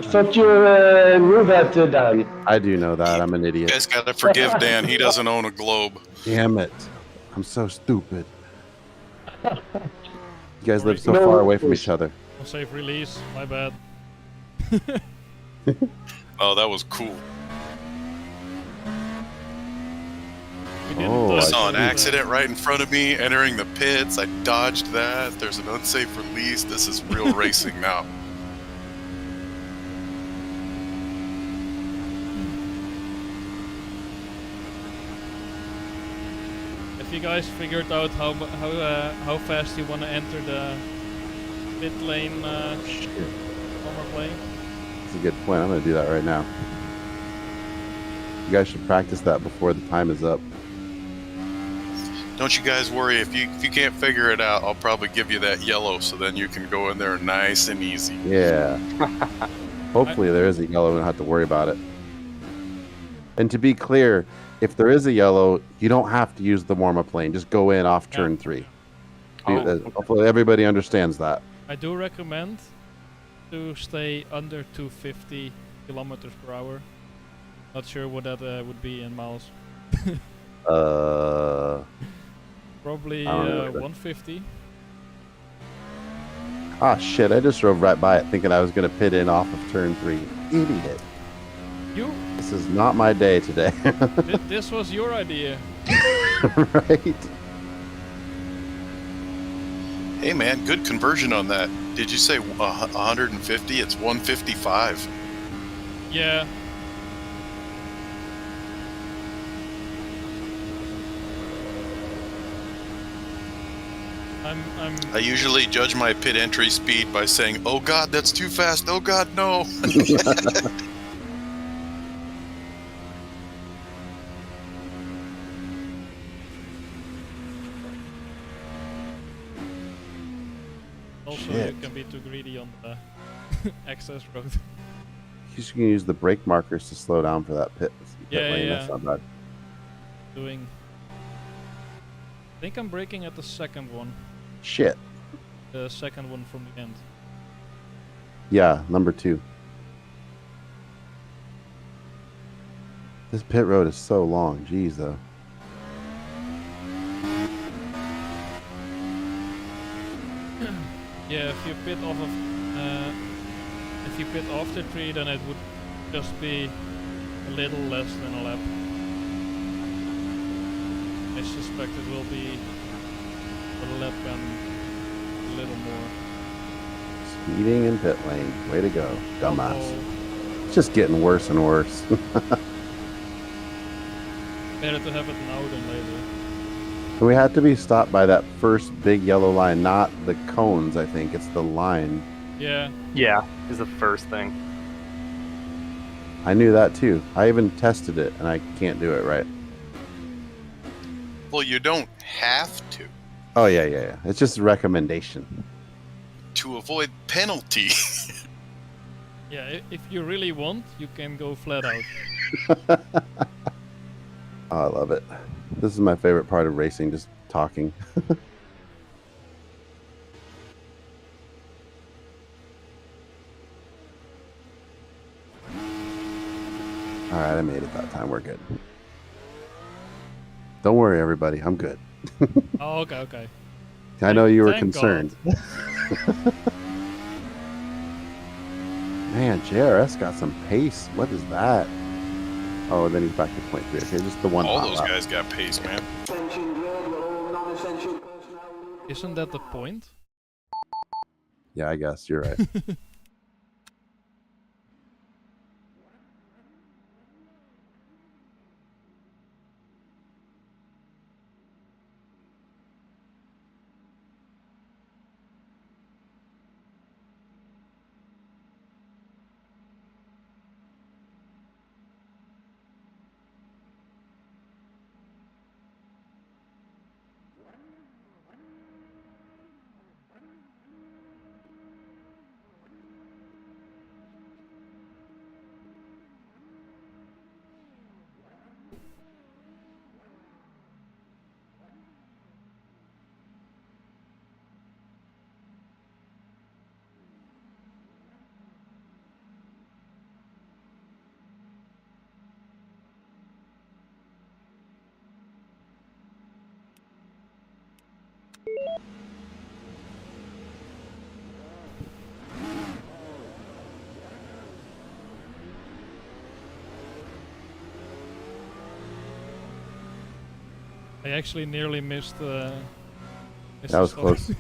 thought you knew that, Dan. I do know that. I'm an You idiot. guys gotta forgive Dan. He doesn't own a globe. Damn it. I'm so stupid. You guys live so No far away from worries. each other. No safe release. My bad. Oh, that was cool. We didn't Oh, I touch saw an it, accident right in front of me entering the pits. I dodged that. There's an unsafe release. This is real racing now. Have you guys figured out how fast you want to enter the pit lane Shit. former play? That's a good point. I'm going to do that right now. You guys should practice that before the time is up. Don't you guys worry. If you can't figure it out, I'll probably give you that yellow so then you can go in there nice and easy. Yeah. Hopefully there is a yellow and I don't have to worry about it. And to be clear, if there is a yellow, you don't have to use the warm-up lane. Just go in off turn 3. Hopefully everybody understands that. I do recommend to stay under 250 kilometers per hour. Not sure what that would be in miles. Probably I don't know either. 150. Ah, shit. I just drove right by it thinking I was going to pit in off of turn 3. Idiot. You? This is not my day today. This was your idea. Right? Hey man, good conversion on that. Did you say 150? It's 155. Yeah. I usually judge my pit entry speed by saying, "Oh God, that's too fast. Oh God, no." Also, Shit. you can be too greedy on the access road. You just can use the brake markers to slow down for that pit Yeah, lane. yeah. That's not bad. Doing. I think I'm braking at the second one. Shit. The second one from the end. Yeah, number 2. This pit road is so long. Jeez, though. Yeah, if you pit off of, if you pit off the tree, then it would just be a little less than a lap. I suspect it will be a lap and a little more. Speeding in pit lane. Way to go, dumbass. Uh-oh. It's just getting worse and worse. Better to have it now than later. We had to be stopped by that first big yellow line, not the cones, I think. It's the line. Yeah. Yeah, is the first thing. I knew that too. I even tested it, and I can't do it right. Well, you don't have to Oh, yeah. It's just a recommendation. to avoid penalty. Yeah, if you really want, you can go flat out. Oh, I love it. This is my favorite part of racing, just talking. Alright, I made it that time. We're good. Don't worry, everybody. I'm good. Oh, okay. I know you were Thank concerned. Man, JRS got some pace. What is that? Oh, then he's back to point 3. Okay, just the one. All hot those lap. guys got pace, man. Isn't that the point? Yeah, I guess you're right. I actually nearly missed. That was close.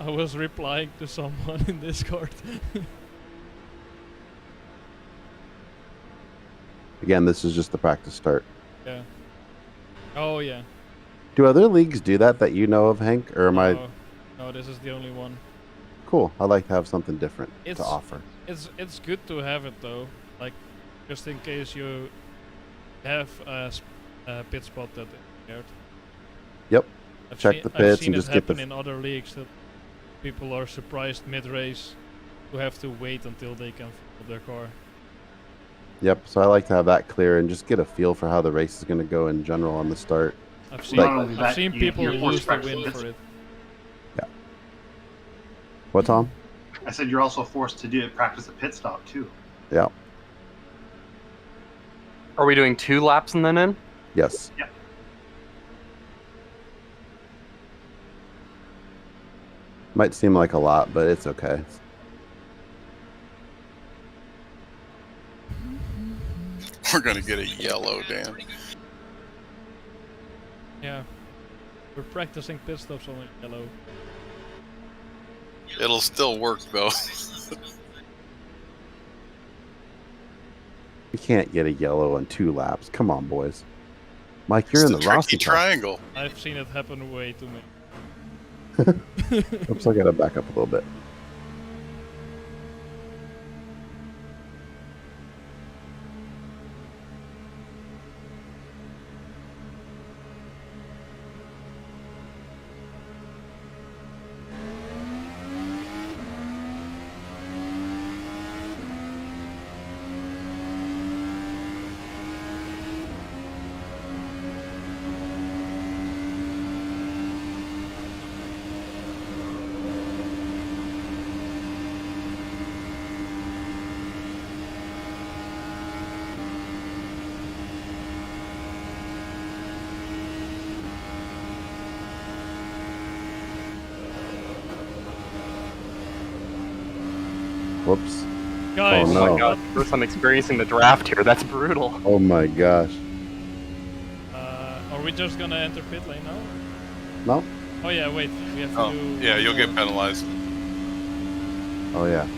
I was replying to someone in Discord. Again, this is just the practice start. Yeah. Oh yeah. Do other leagues do that you know of, Hank? Or am I... No, this is the only one. Cool. I like to have something different to It's- offer. It's good to have it though, like just in case you have a pit spot that is shared. Yep. I've Check seen, the I've pits seen and it just get the... happen in other leagues that people are surprised mid-race to have to wait until they can fill their car. Yep. So I like to have that clear and just get a feel for how the race is going to go in general on the start. I've seen Not only I've that, seen you- people you're lose forced the to win practice for it. What, Tom? I said you're also forced to do practice a pit stop too. Yeah. Are we doing 2 laps and then in? Yes. Yeah. Might seem like a lot, but it's okay. We're gonna get a yellow, Dan. Yeah. We're practicing pit stops on yellow. It'll still work though. You can't get a yellow on 2 laps. Come on, boys. Mike, It's you're in the the tricky Rossi car. triangle. I've seen it happen way too many. Oops, I gotta back up a little bit. Whoops. Guys, Oh, Oh no. my god, first I'm experiencing the draft here. That's brutal. Oh my gosh. are we just gonna enter pit lane now? No? Oh yeah, wait, we have to Oh, do... yeah, you'll get penalized. Oh yeah.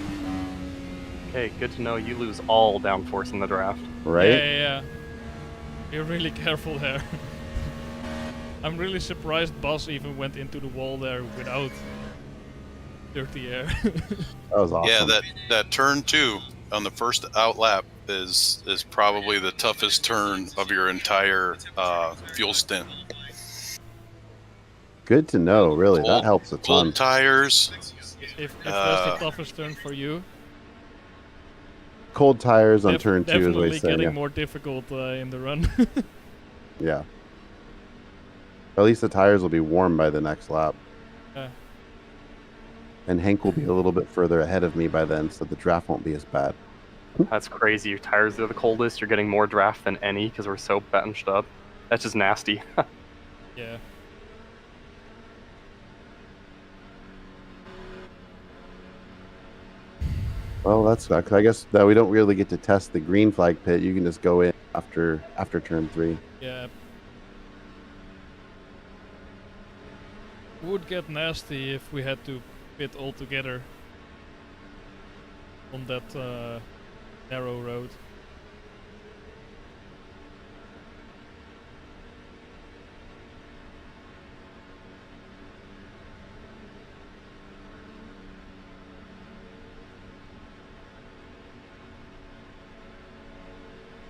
Okay, good to know you lose all downforce in the draft. Right? Yeah. Be really careful there. I'm really surprised Buzz even went into the wall there without dirty air. That was awesome. Yeah, that turn 2 on the first out lap is probably the toughest turn of your entire fuel stint. Good to know, really. That Cold- helps a ton. Cold tires. if that's the toughest turn for you, Cold tires on turn 2 is what definitely he's saying. getting Yeah. more difficult in the run. Yeah. At least the tires will be warm by the next lap. Yeah. And Hank will be a little bit further ahead of me by then, so the draft won't be as bad. That's crazy. Your tires are the coldest. You're getting more draft than any because we're so benched up. That's just nasty. Yeah. Well, that's I guess that we don't really get to test the green flag pit. You can just go in after turn 3. Yeah. Would get nasty if we had to pit all together on that narrow road.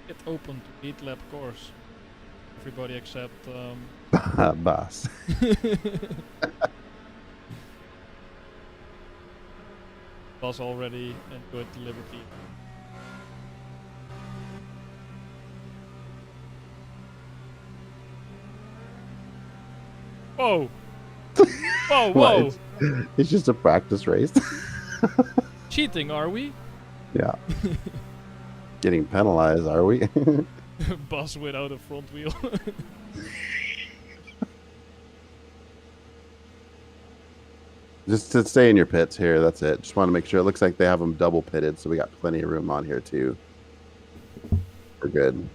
It open to 8 lap course. Everybody except Boss. Buzz already enjoyed the liberty. Whoa! Whoa, whoa! It's just a practice race. Cheating, are we? Yeah. Getting penalized, are we? Buzz without a front wheel. Just to stay in your pits here, that's it. Just want to make sure. It looks like they have them double pitted, so we got plenty of room on here too. We're good.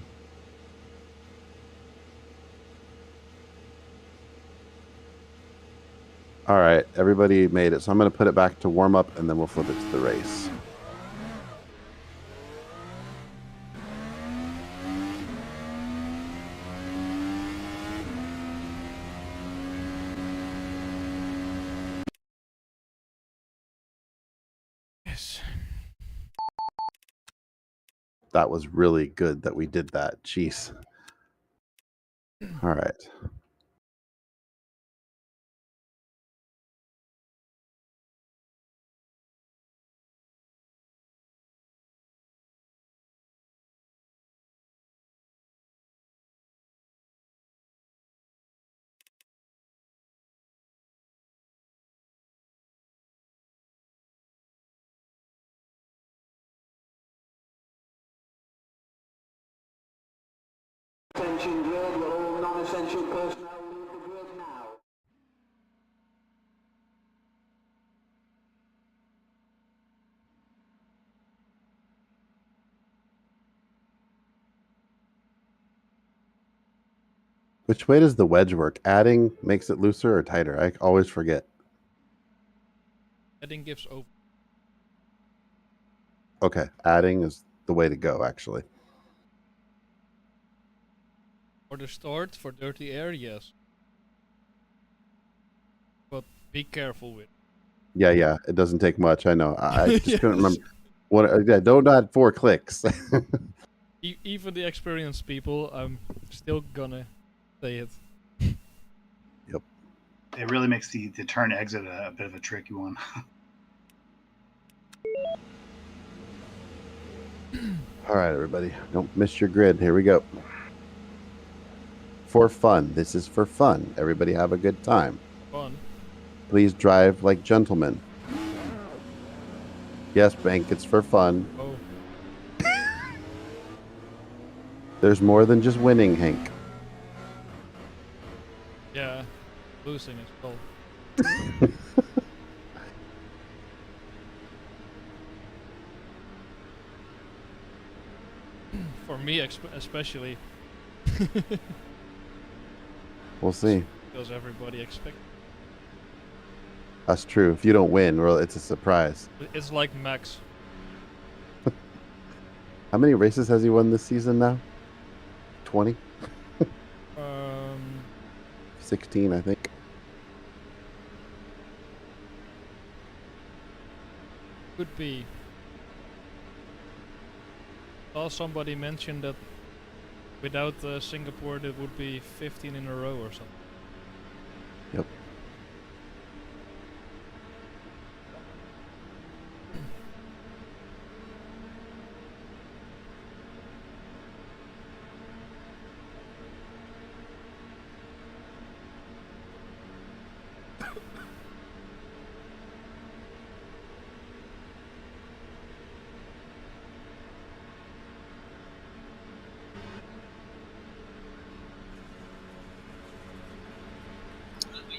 All right, everybody made it. So I'm going to put it back to warm up, and then we'll flip it to the race. Yes. That was really good that we did that. Jeez. All right. Attention grid, all non-essential personnel leave the grid now. Which way does the wedge work? Adding makes it looser or tighter? I always forget. Adding gives over. Okay, adding is the way to go, actually. For the start, for dirty air, yes. But be careful with. Yeah, it doesn't take much. I know. I just Yes. couldn't remember. What? Yeah, don't add 4 clicks. Even the experienced people, I'm still gonna say it. It really makes the turn exit a bit of a tricky one. All right, everybody. Don't miss your grid. Here we go. For fun. This is for fun. Everybody have a good time. Fun. Please drive like gentlemen. Yes, Bank, it's for fun. Oh. There's more than just winning, Hank. Yeah. Losing is well. For me, especially. We'll see. Because everybody expects. That's true. If you don't win, well, it's a surprise. It's like Max. How many races has he won this season now? 20? 16, I think. Could be. Saw somebody mention that without Singapore, it would be 15 in a row or something. Yep.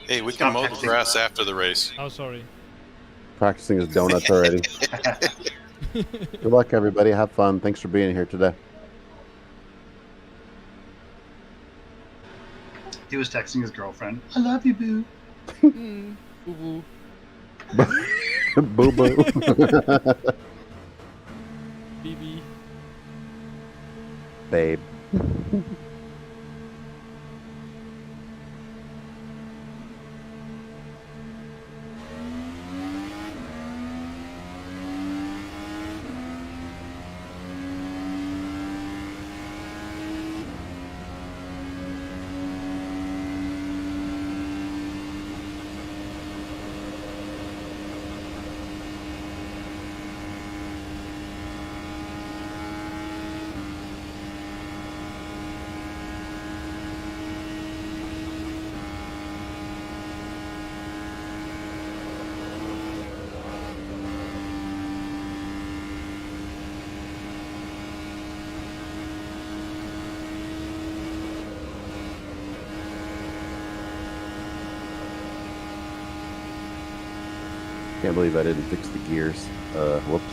Hey, we can mow the grass after the race. Oh, sorry. Practicing his donuts already. Good luck, everybody. Have fun. Thanks for being here today. He was texting his girlfriend. I love you, boo. Boo boo. Boo boo. BB. Babe. Can't believe I didn't fix the gears. Whoops.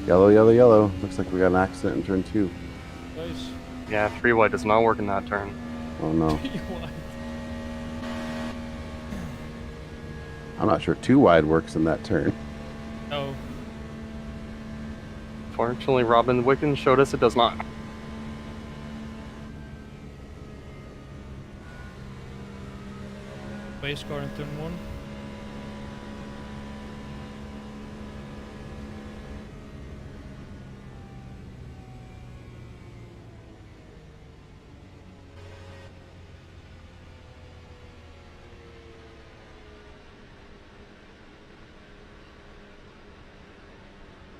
Yellow, yellow, yellow. Looks like we got an accident in turn 2. Guys, Yeah, 3 wide does not work in that turn. Oh no. you wide. I'm not sure 2 wide works in that turn. No. Fortunately, Robin Wicken showed us it does not. Base car in turn 1.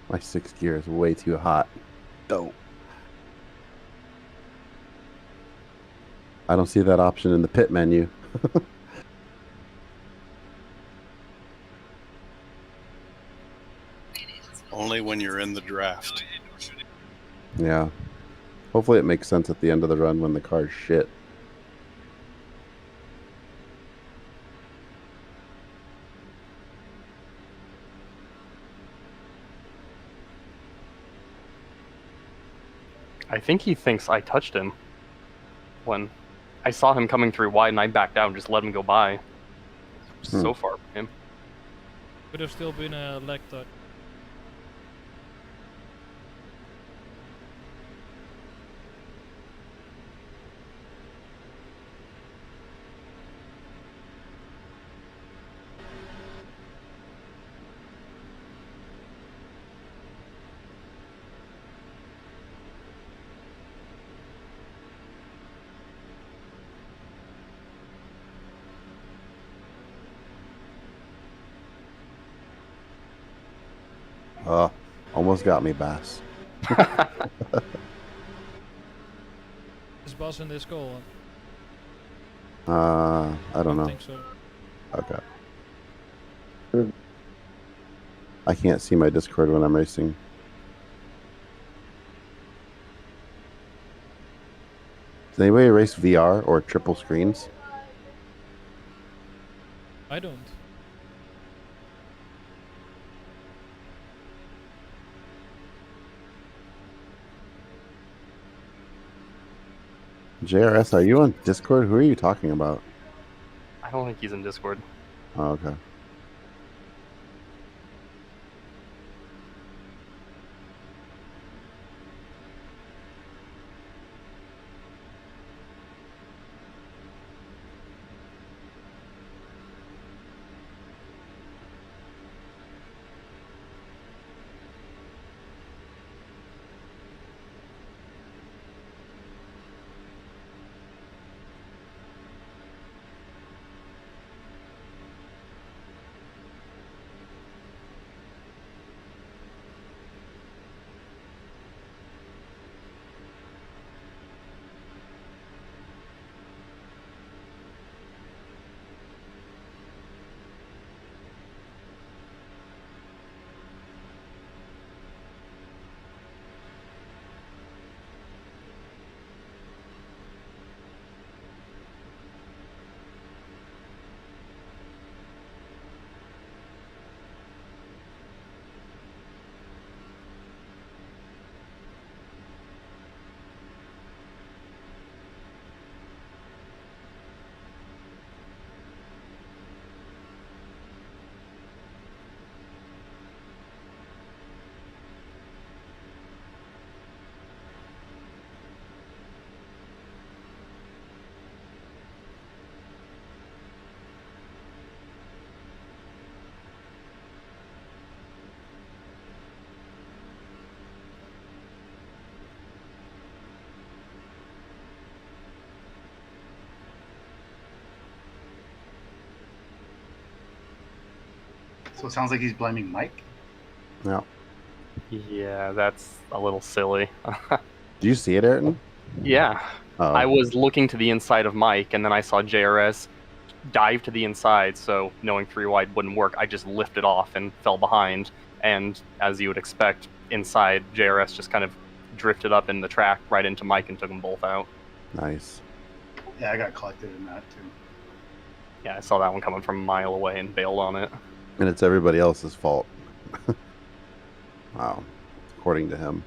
My 6th gear is way too hot. Dope. I don't see that option in the pit menu. Only when you're in the draft. Yeah. Hopefully it makes sense at the end of the run when the car's shit. I think he thinks I touched him. When I saw him coming through wide and I backed out and just let him go by. So far from him. Could have still been a leg touch. Almost got me, Bass. Is Buzz in this goal? I don't know. think so. Okay. I can't see my Discord when I'm racing. Does anybody race VR or triple screens? I don't. JRS, are you on Discord? Who are you talking about? I don't think he's in Discord. Oh, okay. So it sounds like he's blaming Mike. Yeah. Yeah, that's a little silly. Do you see it, Ayrton? Yeah. Oh. I was looking to the inside of Mike, and then I saw JRS dive to the inside, so knowing 3 wide wouldn't work, I just lifted off and fell behind. And as you would expect, inside, JRS just kind of drifted up in the track right into Mike and took them both out. Nice. Yeah, I got collected in that too. Yeah, I saw that one coming from a mile away and bailed on it. And it's everybody else's fault. Wow. according to him.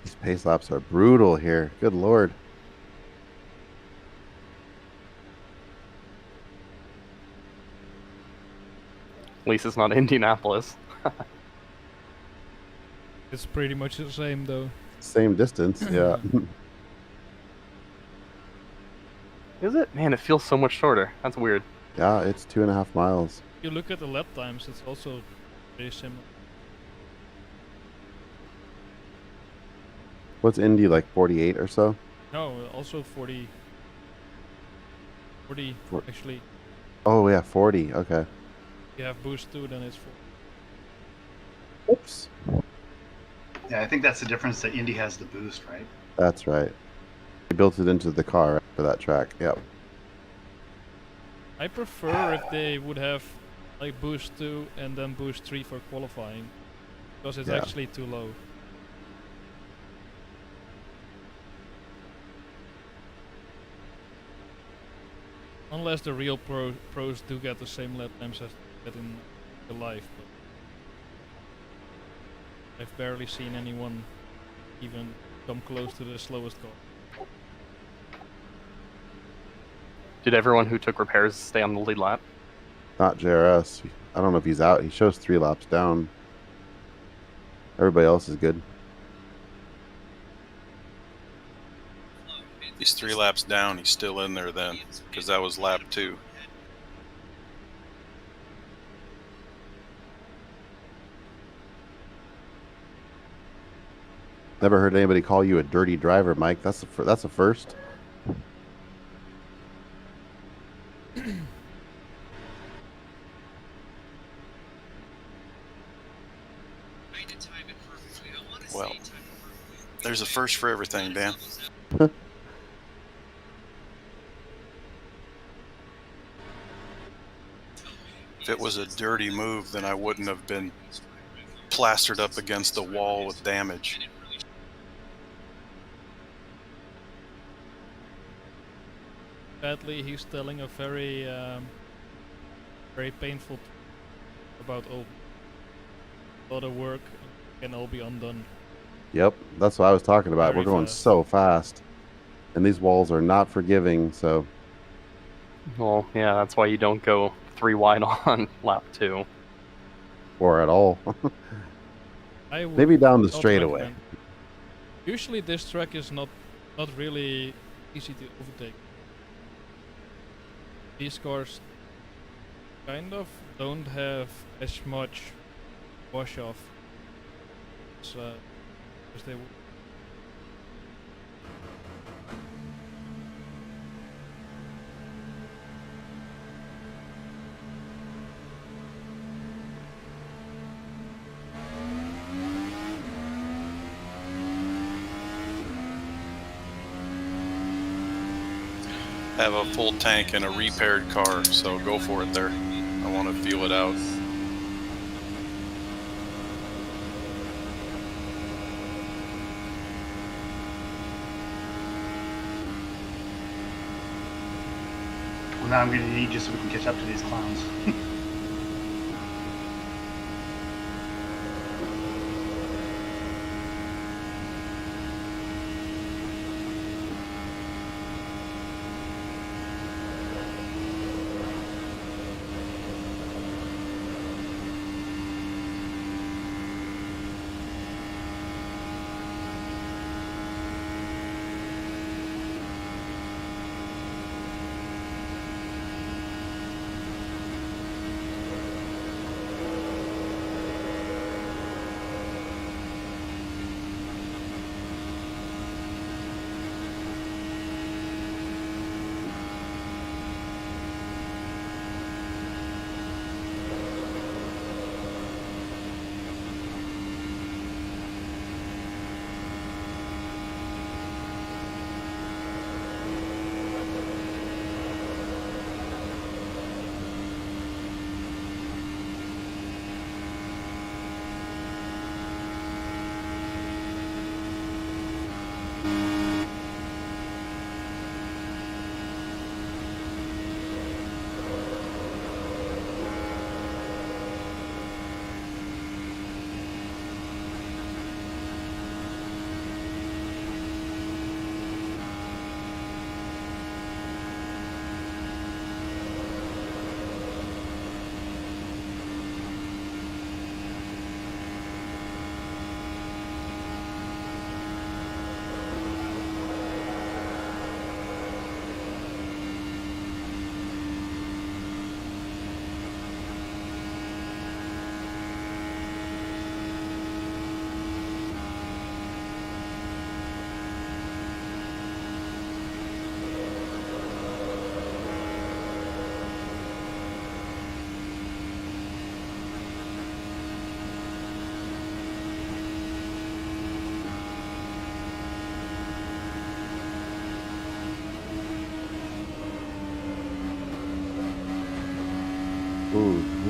These pace laps are brutal here. Good Lord. At least it's not Indianapolis. It's pretty much the same though. Same distance, yeah. Is it? Man, it feels so much shorter. That's weird. Yeah, it's 2.5 miles. If you look at the lap times, it's also very similar. What's Indy, like 48 or so? No, also 40. 40 actually. Oh yeah, 40. Okay. You have boost 2, then it's 40. Oops. Yeah, I think that's the difference that Indy has the boost, right? That's right. They built it into the car for that track. Yep. I prefer if they would have like boost 2 and then boost 3 for qualifying, because it's Yeah. actually too low. Unless the real pros do get the same lap times as they get in real life, but I've barely seen anyone even come close to the slowest car. Did everyone who took repairs stay on the lead lap? Not JRS. I don't know if he's out. He shows 3 laps down. Everybody else is good. He's 3 laps down. He's still in there then, because that was lap 2. Never heard anybody call you a dirty driver, Mike. That's a first. Well, there's a first for everything, Dan. If it was a dirty move, then I wouldn't have been plastered up against the wall with damage. Sadly, he's telling a very painful about a lot of work can all be undone. Yep, that's what I was talking about. Very We're going fast. so fast. And these walls are not forgiving, so Well, yeah, that's why you don't go 3 wide on lap 2. or at all. I would Maybe down the not straightaway. recommend. Usually this track is not really easy to overtake. These cars kind of don't have as much wash off as they would. Have a full tank and a repaired car, so go for it there. I want to feel it out. Well, now I'm going to need you so we can catch up to these clowns.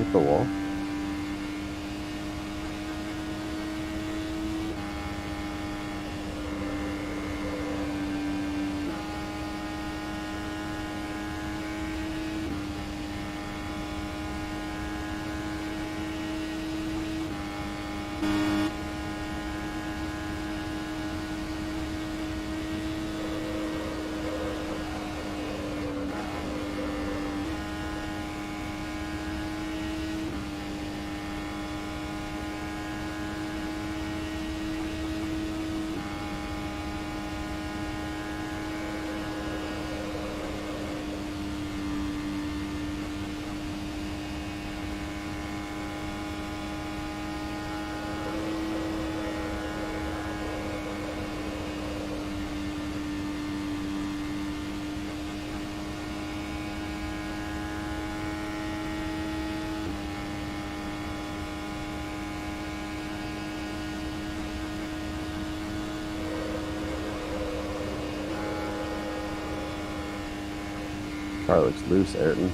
hit the wall. Car looks loose, Ayrton.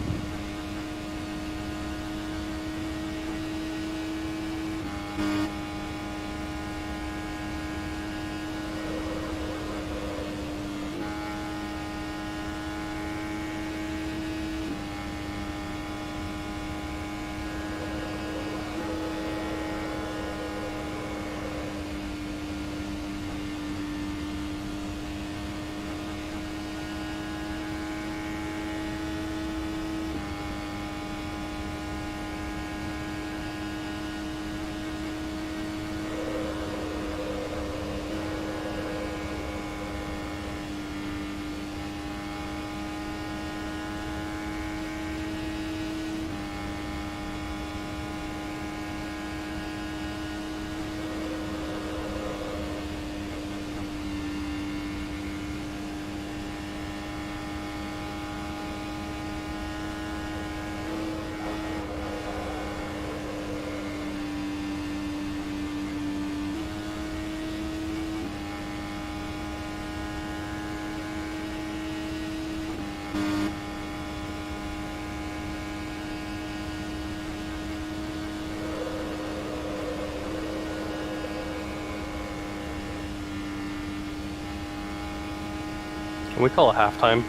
Can we call it halftime?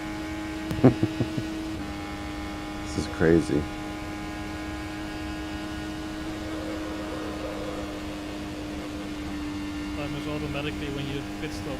This is crazy. Time is automatically when you pit stop.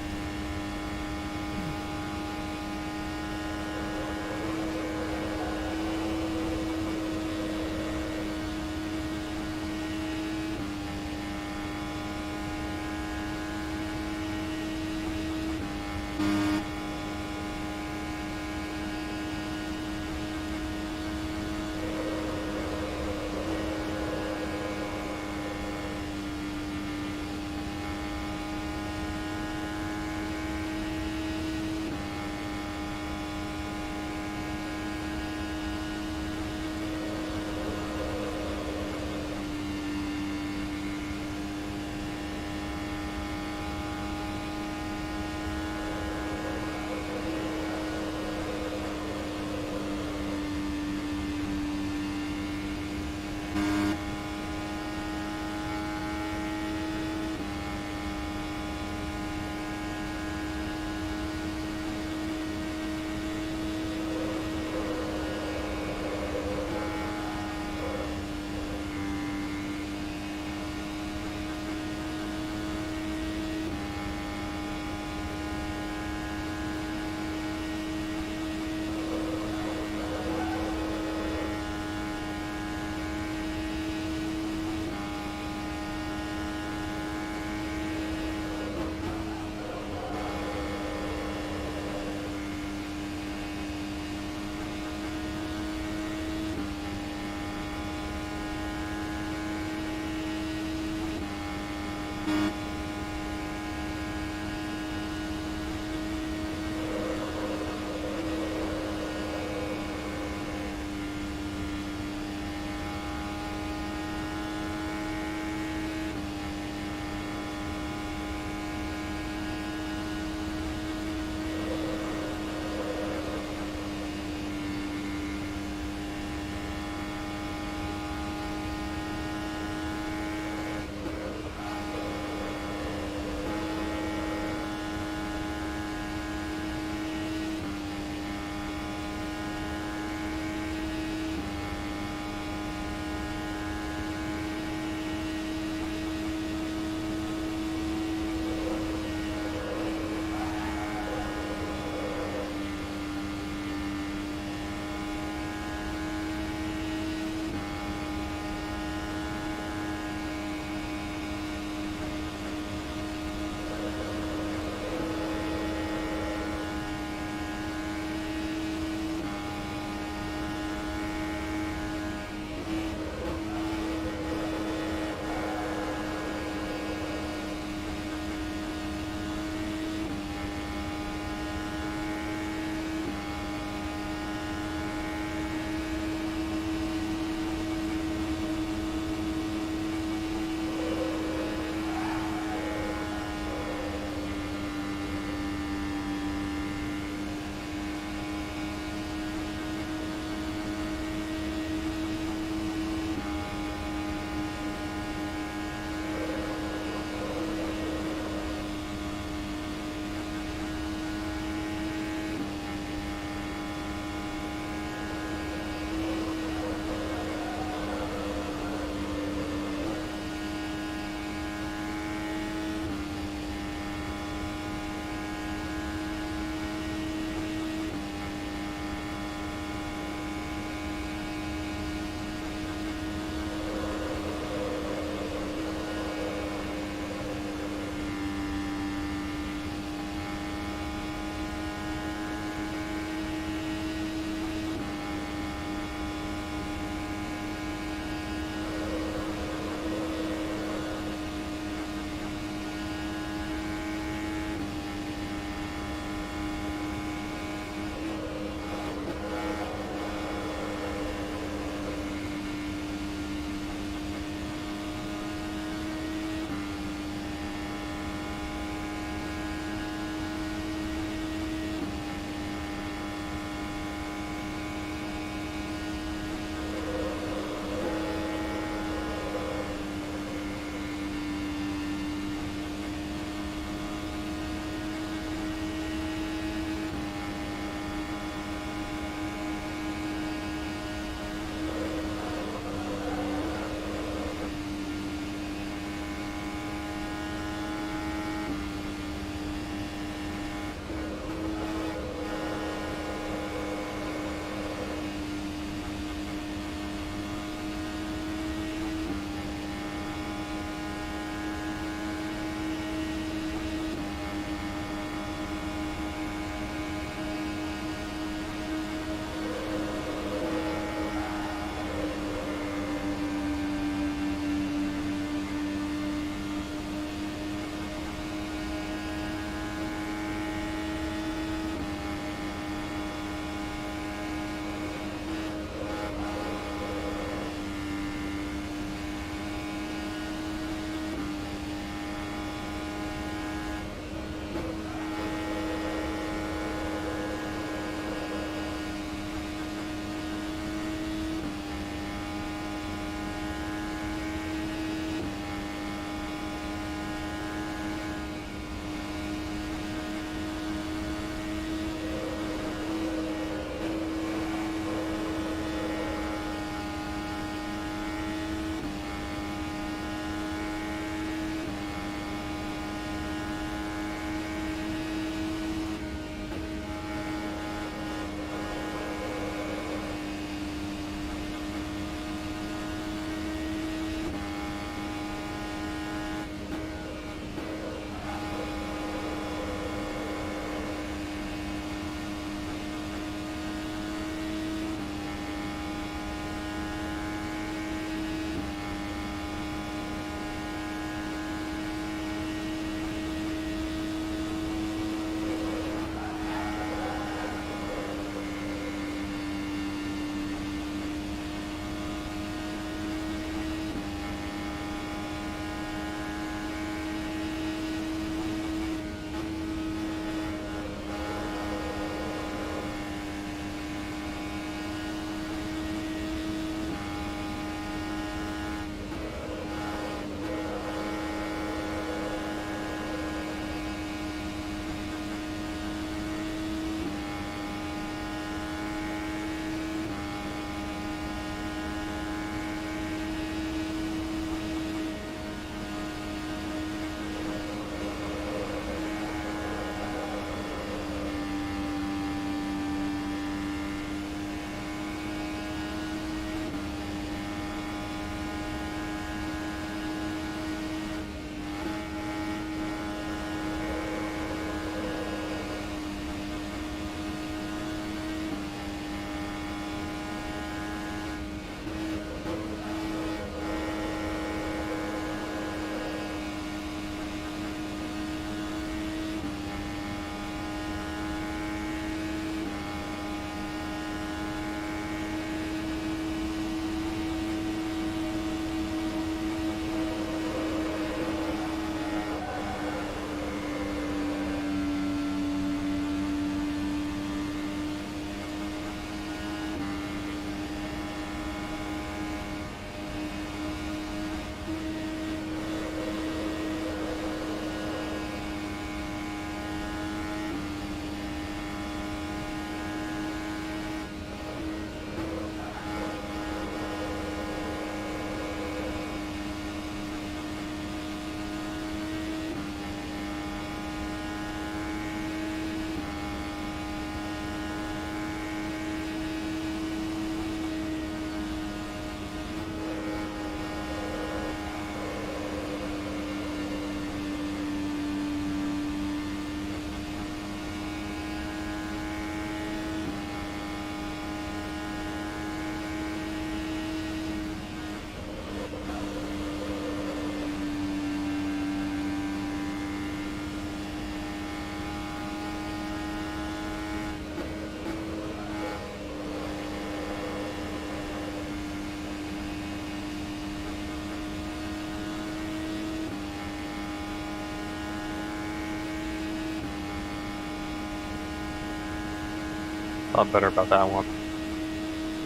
Thought better about that one.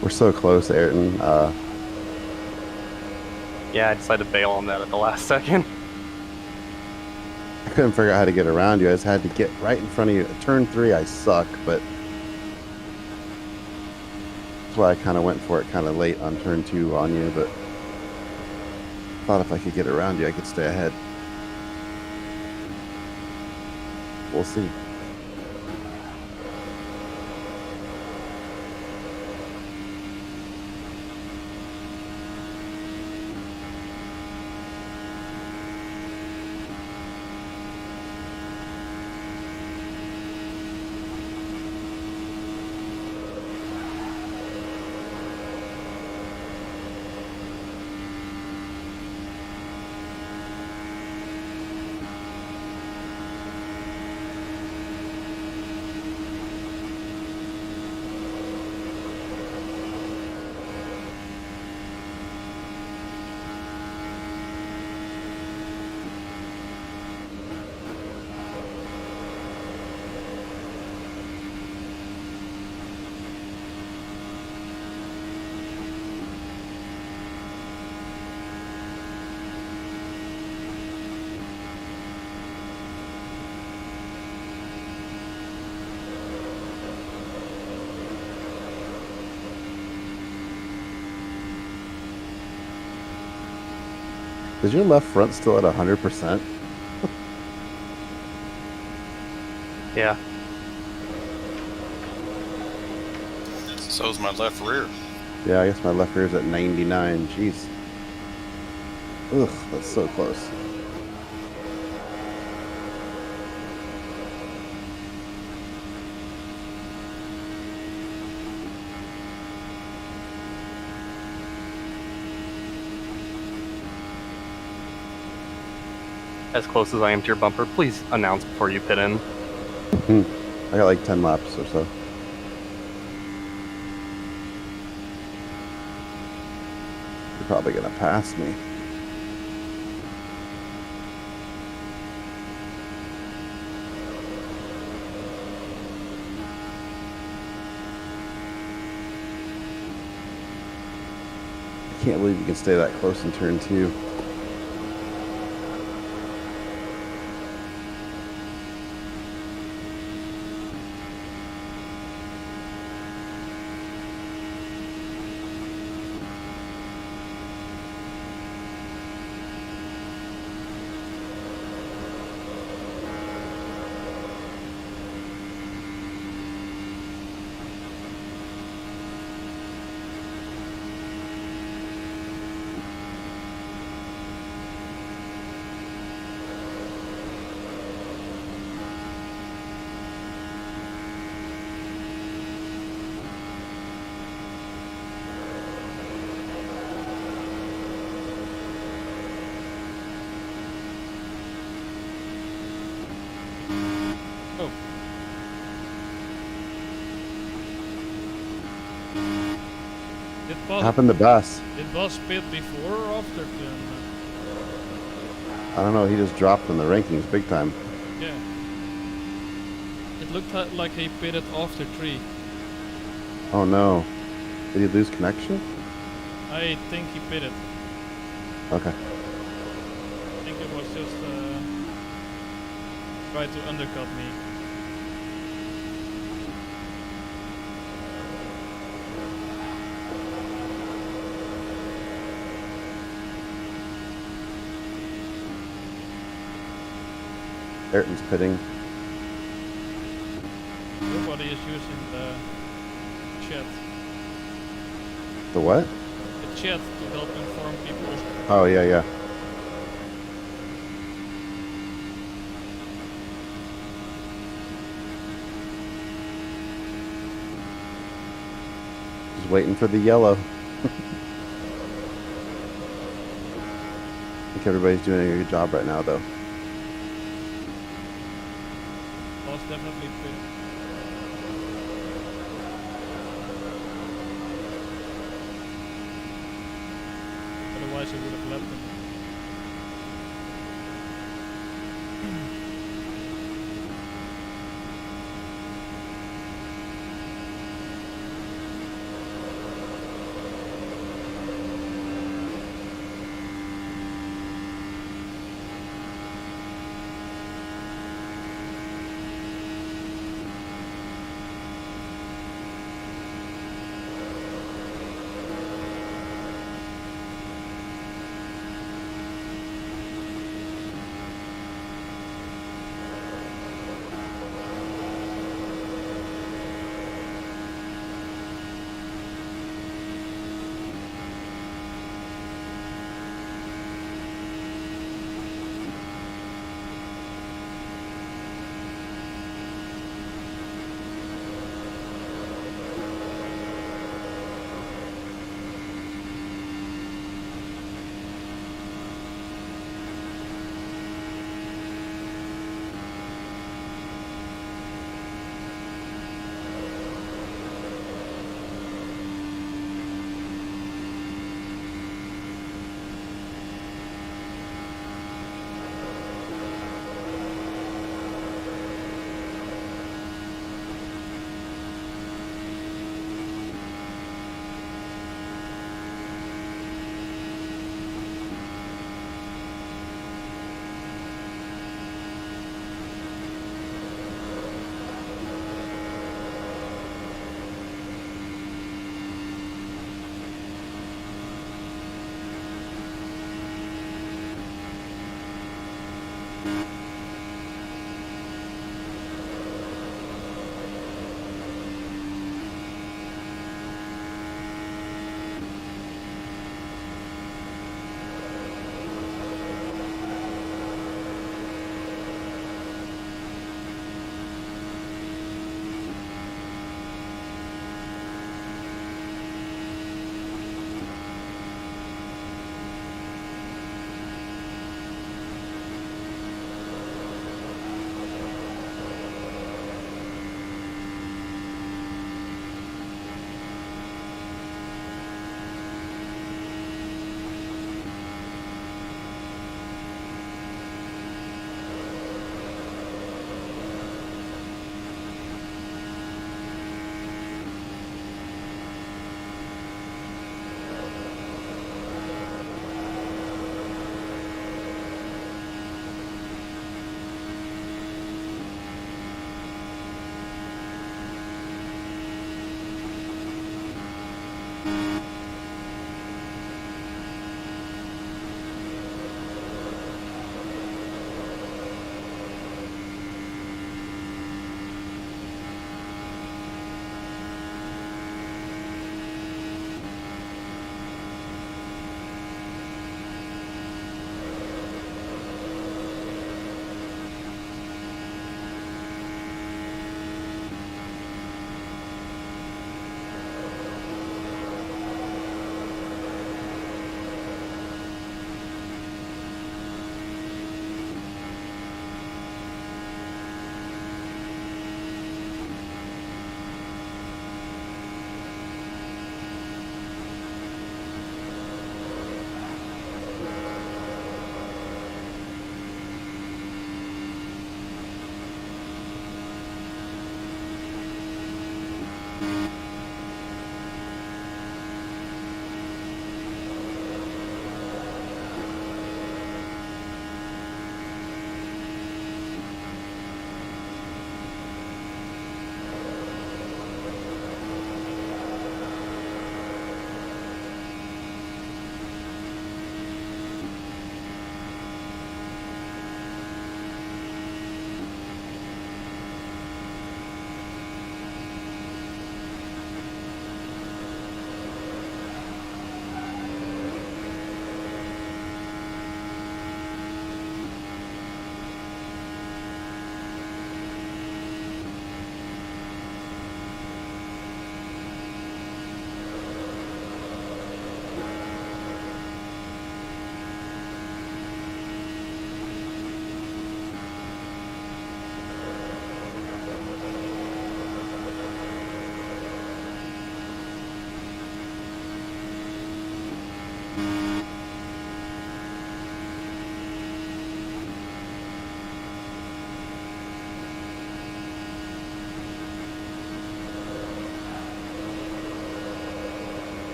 We're so close, Ayrton. Yeah, I decided to bail on that at the last second. I couldn't figure out how to get around you. I just had to get right in front of you. Turn 3, I suck, but that's why I kind of went for it kind of late on turn 2 on you, but thought if I could get around you, I could stay ahead. We'll see. Is your left front still at 100%? Yeah. So is my left rear. Yeah, I guess my left rear's at 99. Jeez. Ugh, that's so close. As close as I am to your bumper, please announce before you pit in. I got like 10 laps or so. You're probably gonna pass me. I can't believe you can stay that close in turn 2. Oh. Happened to Bass. Did Boss pit before or after turn? I don't know. He just dropped in the rankings big time. Yeah. It looked like he pitted after 3. Oh no. Did he lose connection? I think he pitted. Okay. I think it was just try to undercut me. Ayrton's pitting. Nobody is using the chat. The what? The chat to help inform people. Oh, yeah, yeah. Just waiting for the yellow. I think everybody's doing a good job right now, though. Boss definitely pitted. Otherwise he would have left him.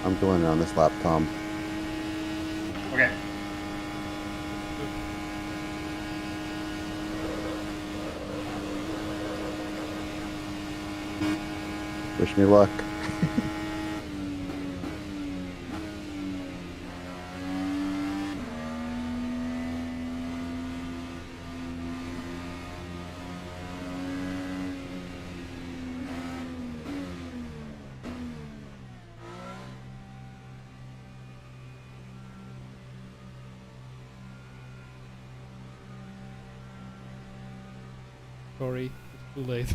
I'm going on this lap, Tom. Okay. Wish me luck. Sorry, it's too late.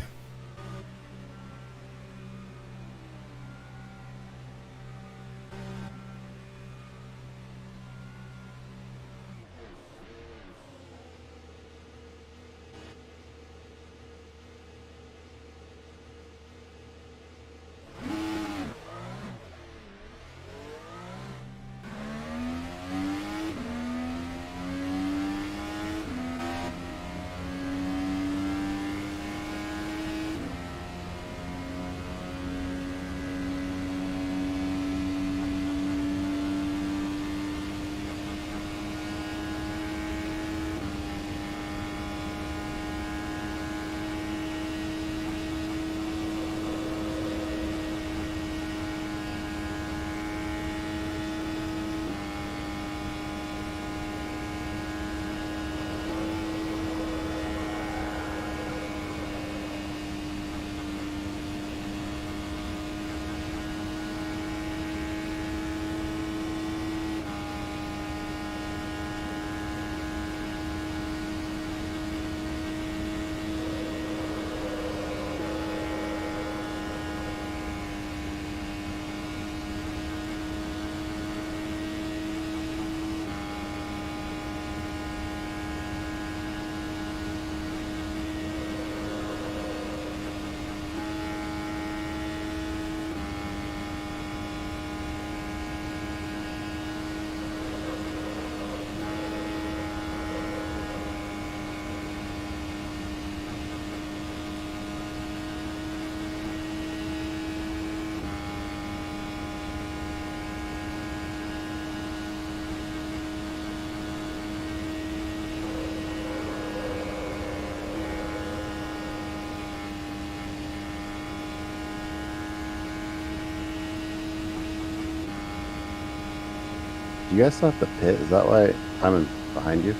Do you guys still have the pit? Is that why I'm behind you?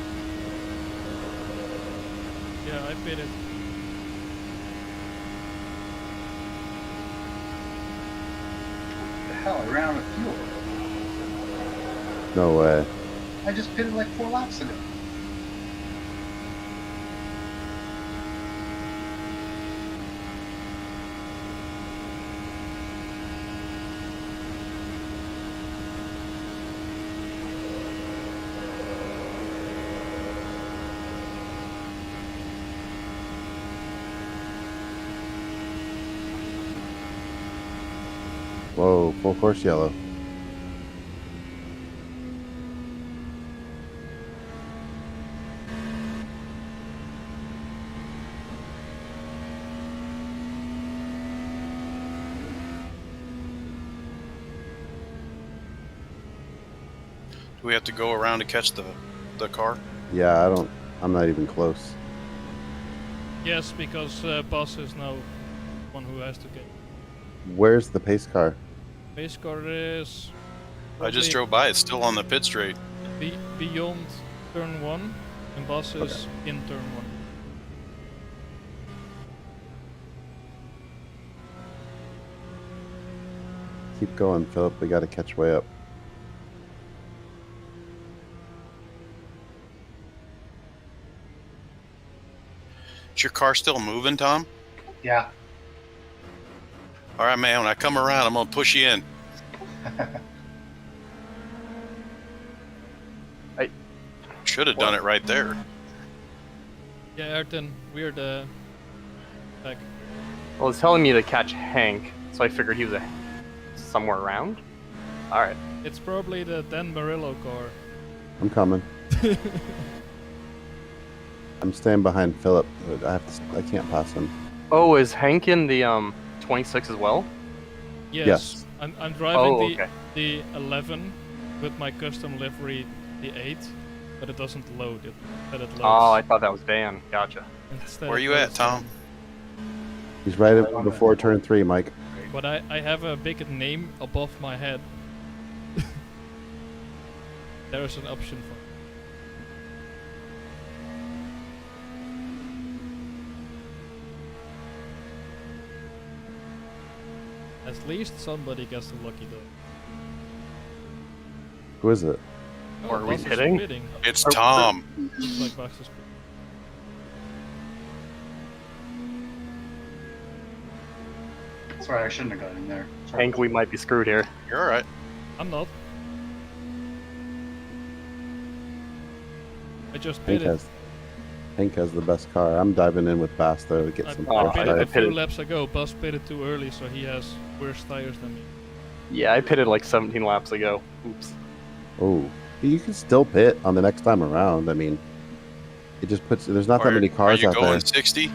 Yeah, I bid it. What the hell? I ran out of fuel. No way. I just pitted like 4 laps ago. Whoa, full course yellow. Do we have to go around to catch the car? Yeah, I'm not even close. Yes, because Buzz is now one who has to get. Where's the pace car? Base car is. I just probably drove by. It's still on the pit straight. beyond turn 1, and Buzz is in turn 1. Keep going, Philip. We got to catch way up. Is your car still moving, Tom? Yeah. All right, man. When I come around, I'm gonna push you in. Should have done it right there. Yeah, Ayrton, weird back. Well, it's telling me to catch Hank, so I figured he was somewhere around. All right. It's probably the Dan Murillo car. I'm coming. I'm staying behind Philip. I can't pass him. Oh, is Hank in the 26 as well? Yes. Yes. I'm driving Oh, okay. the 11 with my custom livery, the 8, but it doesn't load. It loads. Oh, I thought that was Dan. Gotcha. Instead Where it you at, loads, Tom? He's right up before turn 3, Mike. But I have a big name above my head. There is an option for. At least somebody gets the lucky dog. Who is it? Or are we Boss is pitting? pitting. It's Tom. Looks like Box is pitting. Sorry, I shouldn't have got in there. Sorry. Hank, we might be screwed here. You're all right. I'm not. I just Hank pitted. has the best car. I'm diving in with Bass though to get some I fresh pitted tires. a few laps ago. Buzz pitted too early, so he has worse tires than me. Yeah, I pitted like 17 laps ago. Oops. Oh, you can still pit on the next time around. I mean, it just puts. There's not that many cars Are you out going there. 60?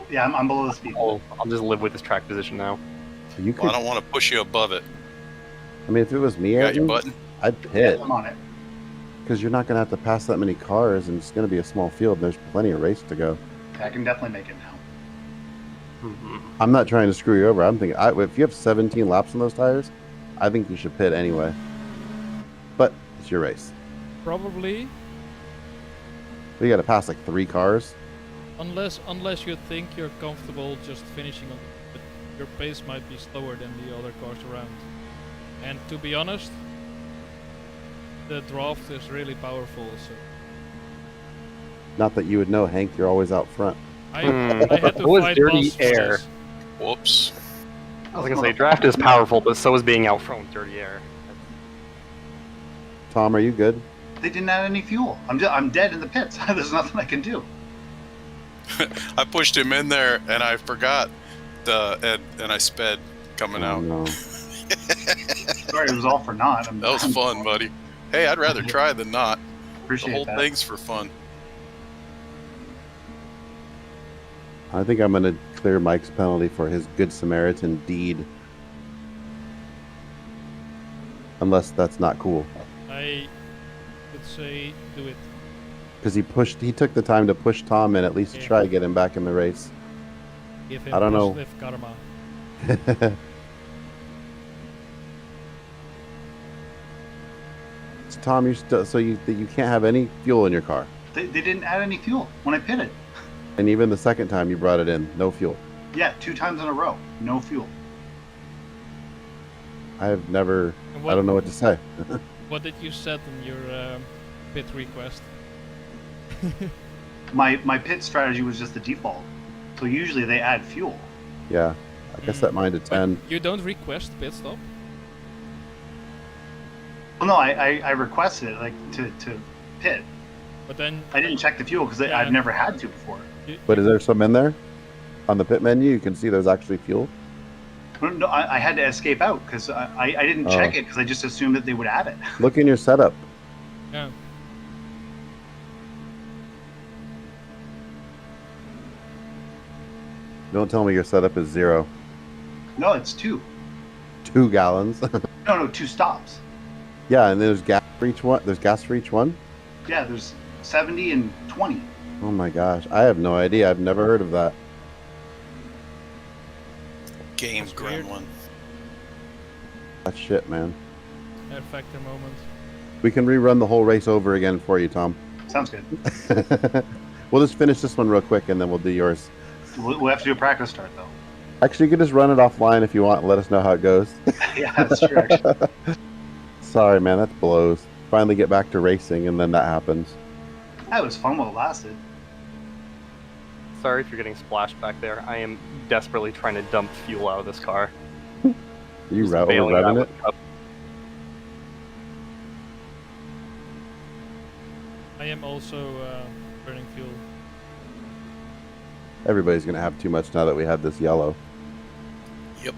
Yeah, I'm below the speed. I'll just live with this track position now. You Well, I could. don't want to push you above it. I mean, if it was me, You got your Ayrton, button? I'd pit I'm on it. because you're not going to have to pass that many cars, and it's going to be a small field. And there's plenty of race to go. I can definitely make it now. I'm not trying to screw you over. I'm thinking if you have 17 laps on those tires, I think you should pit anyway. But it's your race. Probably, You got to pass like 3 cars. unless you think you're comfortable just finishing on, but your pace might be slower than the other cars around. And to be honest, the draft is really powerful. So Not that you would know, Hank. You're always out front. I had to What was fight dirty Buzz for air? this. Whoops. I was gonna say draft is powerful, but so is being out front with dirty air. Tom, are you good? They didn't add any fuel. I'm dead in the pits. There's nothing I can do. I pushed him in there and I forgot and I sped coming Oh, out. no. Sorry, it was all for naught. That was fun, buddy. Hey, I'd rather try than not. The Appreciate whole that. thing's for fun. I think I'm going to clear Mike's penalty for his Good Samaritan deed. Unless that's not cool. I would say do it. Because he took the time to push Tom in at least to Yeah. try to get him back in the race. Give him I don't know. positive karma. So Tom, you can't have any fuel in your car. They didn't add any fuel when I pitted. And even the second time you brought it in, no fuel. Yeah, 2 times in a row, no fuel. I have never, And I don't know what to say. What did you set in your pit request? My pit strategy was just the default. So usually they add fuel. Yeah, I set mine to 10. You don't request pit stop? Well, no, I requested it like to pit. But then I didn't check the fuel because Yeah. I've never had to before. But is there some in there? On the pit menu, you can see there's actually fuel. No, I had to escape out because I didn't check it because I just assumed that they would add it. Look in your setup. yeah. Don't tell me your setup is 0. No, it's 2. 2 gallons. No, 2 stops. Yeah, and there's gas for each one. There's gas for each one? Yeah, there's 70 and 20. Oh my gosh. I have no idea. I've never heard of that. Game That's ground weird. one. That's shit, man. Air factor moment. We can rerun the whole race over again for you, Tom. Sounds good. We'll just finish this one real quick and then we'll do yours. We'll have to do a practice start though. Actually, you can just run it offline if you want and let us know how it goes. Yeah, that's true. Actually. Sorry, man, that blows. Finally get back to racing and then that happens. That was fun while it lasted. Sorry if you're getting splashed back there. I am desperately trying to dump fuel out of this car. You Just bailing revving out it? with the cup. I am also burning fuel. Everybody's going to have too much now that we have this yellow. Yep.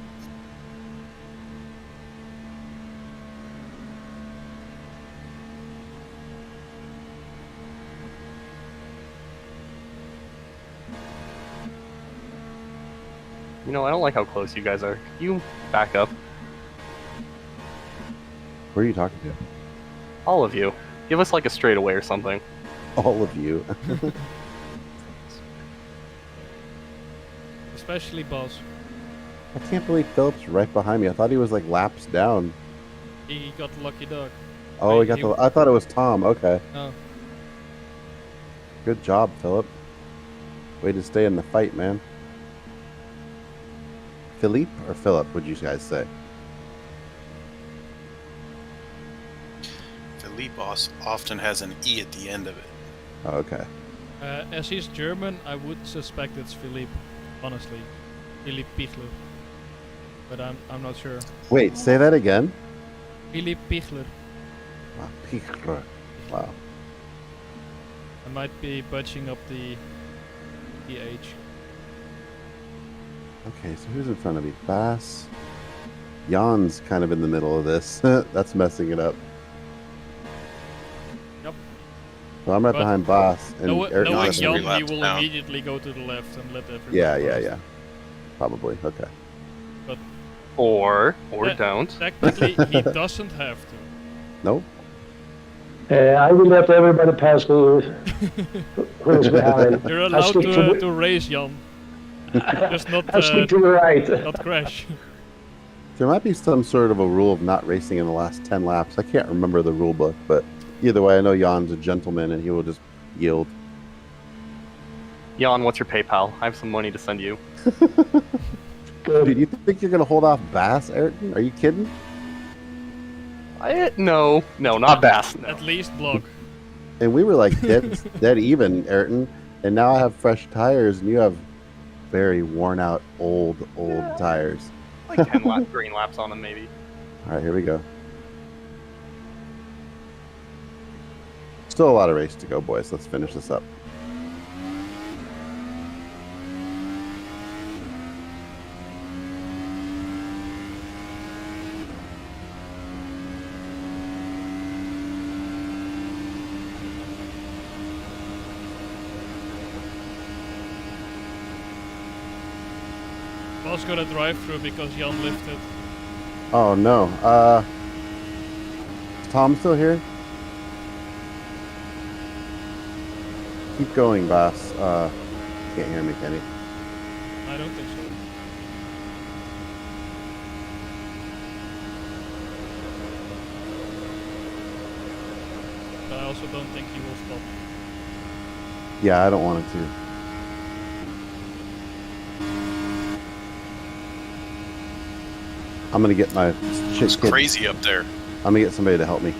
You know, I don't like how close you guys are. Could you back up? Who are you talking to? All of you. Give us like a straightaway or something. All of you. Especially Boss. I can't believe Philip's right behind me. I thought he was like laps down. He got the lucky dog. Oh, Wait, he got the. I thought it was Tom. Okay. Oh. Good job, Philip. Way to stay in the fight, man. Philippe or Philip, would you guys say? Philippe often has an E at the end of it. Oh, okay. As he's German, I would suspect it's Philippe. Honestly, Philippe Pichler. But I'm not sure. Wait, say that again. Philippe Pichler. Wow. Pichler. Wow. I might be butching up the age. Okay, so who's in front of me? Bass. Jan's kind of in the middle of this. That's messing it up. Yep. So I'm right But behind Bass. And Knowing Jan's Jan, three he laps will down. immediately go to the left and let everyone Yeah. Probably. Okay. Or Yeah. don't. Technically, he doesn't have to. Nope. I will let everybody pass who is behind. You're I allowed stick to to race, Jan. Just not I stick to the right. not crash. There might be some sort of a rule of not racing in the last 10 laps. I can't remember the rule book, but either way, I know Jan's a gentleman and he will just yield. Jan, what's your PayPal? I have some money to send you. Good. Dude, you think you're going to hold off Bass, Ayrton? Are you kidding? No, not Bass. No. At least block. And we were like dead even, Ayrton. And now I have fresh tires and you have very worn out, old tires. Like 10 green laps on them, maybe. All right, here we go. Still a lot of race to go, boys. Let's finish this up. Boss got a drive through because Jan lifted. Oh no. Is Tom still here? Keep going, boss. Can't hear me, Kenny. I don't think so. But I also don't think he will stop. Yeah, I don't want it to. I'm gonna get my It's crazy up there. I'm gonna get somebody to help me.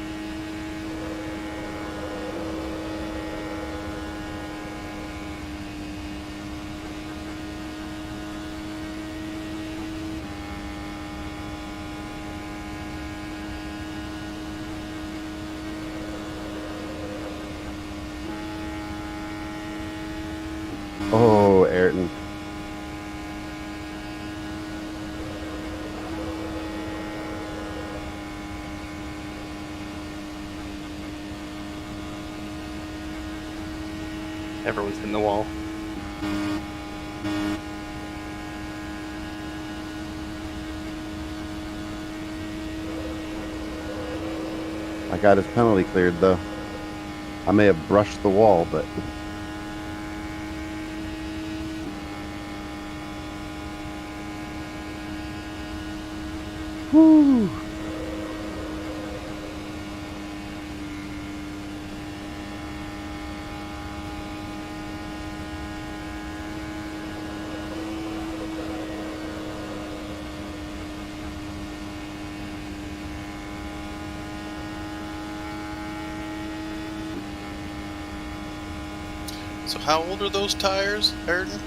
Oh, Ayrton. Everyone's hitting the wall. I got his penalty cleared though. I may have brushed the wall, but whew. So how old are those tires, Ayrton?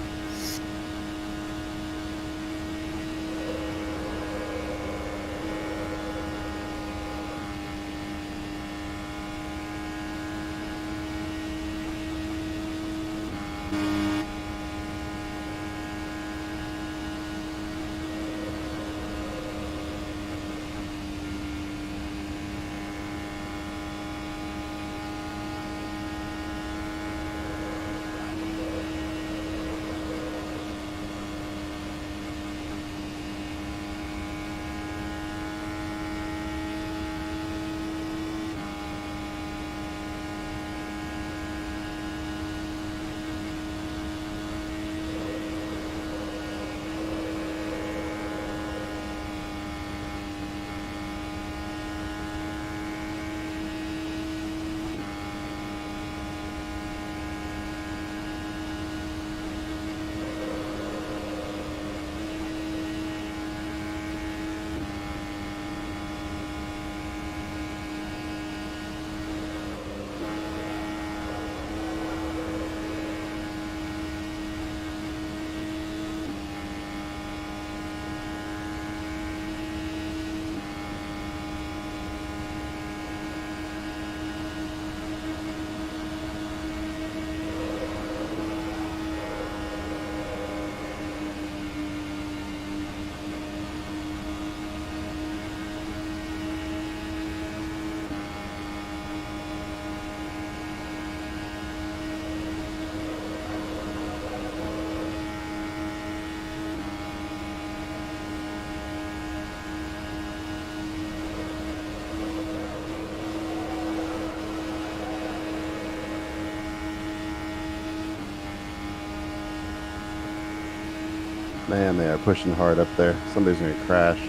Man, they are pushing hard up there. Somebody's going to crash.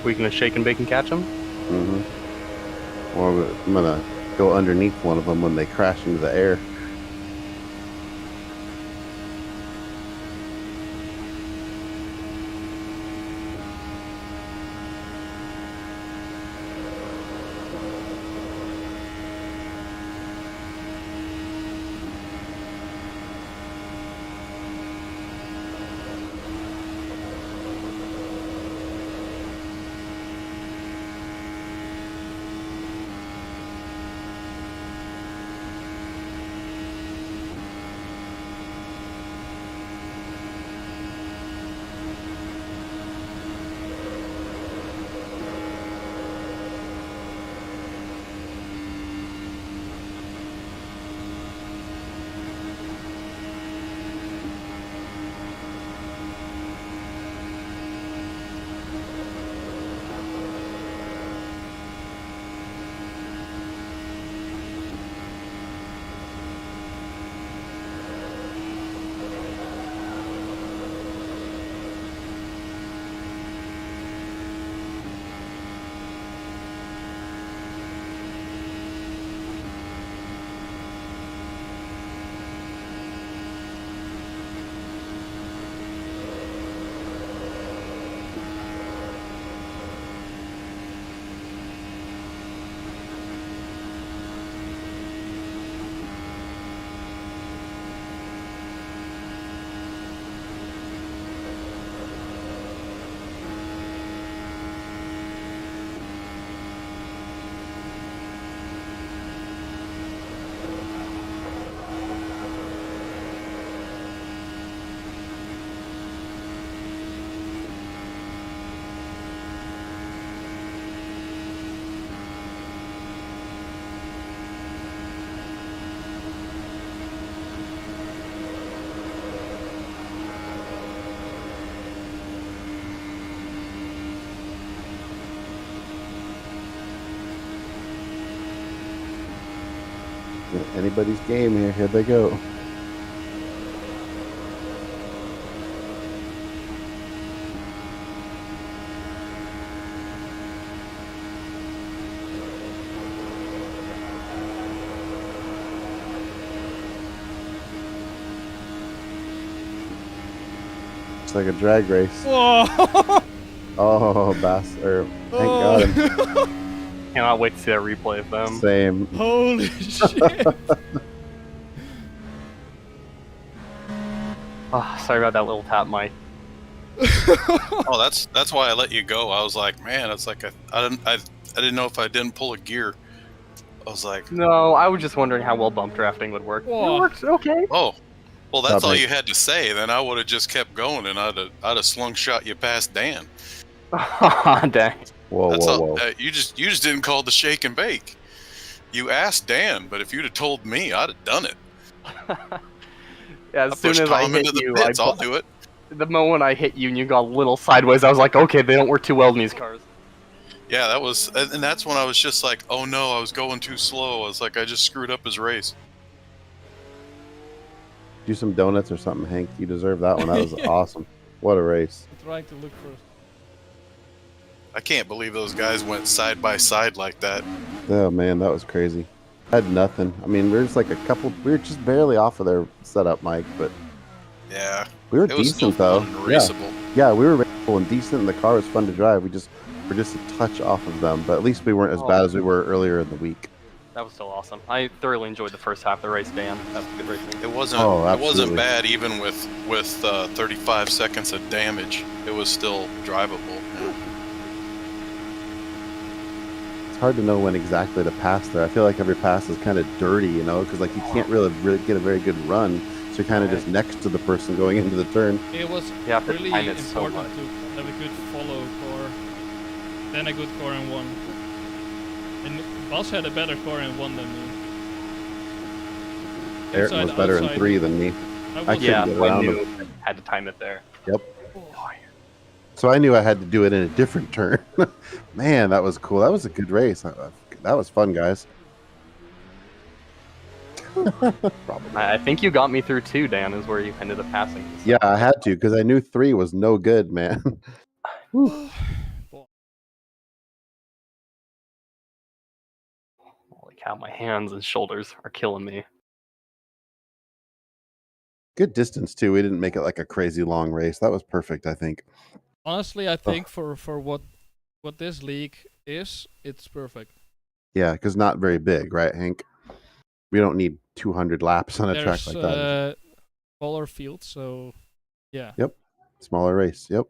We gonna shake and bake and catch them? Mm-hmm. Or I'm going to go underneath one of them when they crash into the air. Anybody's game here. Here they go. It's like a drag race. Whoa! Oh, Hank got him. Cannot wait to see that replay of them. Same. Holy shit! Oh, sorry about that little tap, Mike. Oh, that's why I let you go. I was like, man, it's like I didn't know if I didn't pull a gear. I was like, No, I was just wondering how well bump drafting would work. Whoa. It works okay. oh, well, that's all Probably. you had to say. Then I would have just kept going, and I'd have slungshot you past Dan. Dang. Whoa, That's whoa, all. whoa. You just didn't call the shake and bake. You asked Dan, but if you'd have told me, I'd have done it. Yeah, I as soon pushed as I Tom hit into the you, pits. I'll do it. the moment I hit you and you got a little sideways, I was like, okay, they don't work too well in these cars. Yeah, that was, and that's when I was just like, oh no, I was going too slow. I was like, I just screwed up his race. Do some donuts or something, Hank. You deserve that one. That was awesome. What a race. I'm trying to look for. I can't believe those guys went side by side like that. Oh, man, that was crazy. I had nothing. I mean, we were just like we were just barely off of their setup, Mike, but Yeah, we were it was still decent, though. fun and raceable. Yeah, we were raceable and decent, and the car was fun to drive. We're just a touch off of them, but at least we weren't as bad as we were earlier in the week. That was still awesome. I thoroughly enjoyed the first half of the race, Dan. That was good racing. It wasn't. Oh, it wasn't absolutely. bad even with 35 seconds of damage. It was still drivable. Yeah. It's hard to know when exactly to pass there. I feel like every pass is kind of dirty, you know, because like you can't really get a very good run. So you're kind of just next to the person going into the turn. It was You have to really time it so important much. to have a good follow car, then a good car in one. And Bas had a better car in one than me. Ayrton was better in outside, 3 than me. I I was couldn't Yeah, get so I around knew I had to time it there. Yep. So I knew I had to do it in a different turn. Man, that was cool. That was a good race. That was fun, guys. Probably. I think you got me through 2, Dan, is where you ended up passing me. So. Yeah, I had to because I knew 3 was no good, man. Whew. Holy cow, my hands and shoulders are killing me. Good distance too. We didn't make it like a crazy long race. That was perfect, I think. Honestly, I think for what this league is, it's perfect. Yeah, because not very big, right, Hank? We don't need 200 laps on a track like that. Smaller field, so yeah. Yep. Smaller race. Yep.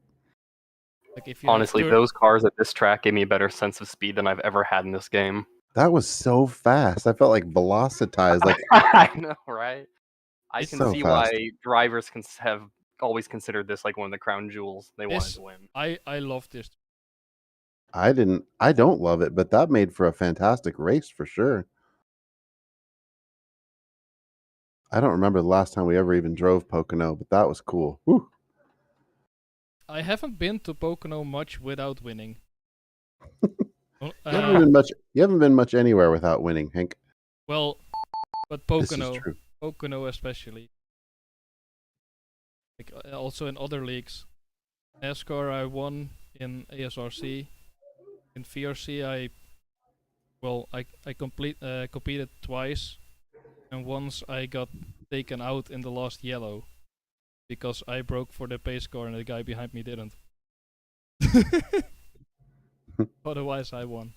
Like if you Honestly, have those cars at this track gave me a better sense of speed than I've ever had in this game. That was so fast. I felt like velocitized. Like I know, right? I It's can so see fast. why drivers have always considered this like one of the crown jewels they wanted to win. I love this. I don't love it, but that made for a fantastic race for sure. I don't remember the last time we ever even drove Pocono, but that was cool. Whew. I haven't been to Pocono much without winning. You haven't been much anywhere without winning, Hank. Well, but This is Pocono, true. Pocono especially. Like also in other leagues, NASCAR I won in ASRC. In VRC I competed twice, and once I got taken out in the last yellow because I broke for the pace car and the guy behind me didn't. Otherwise I won.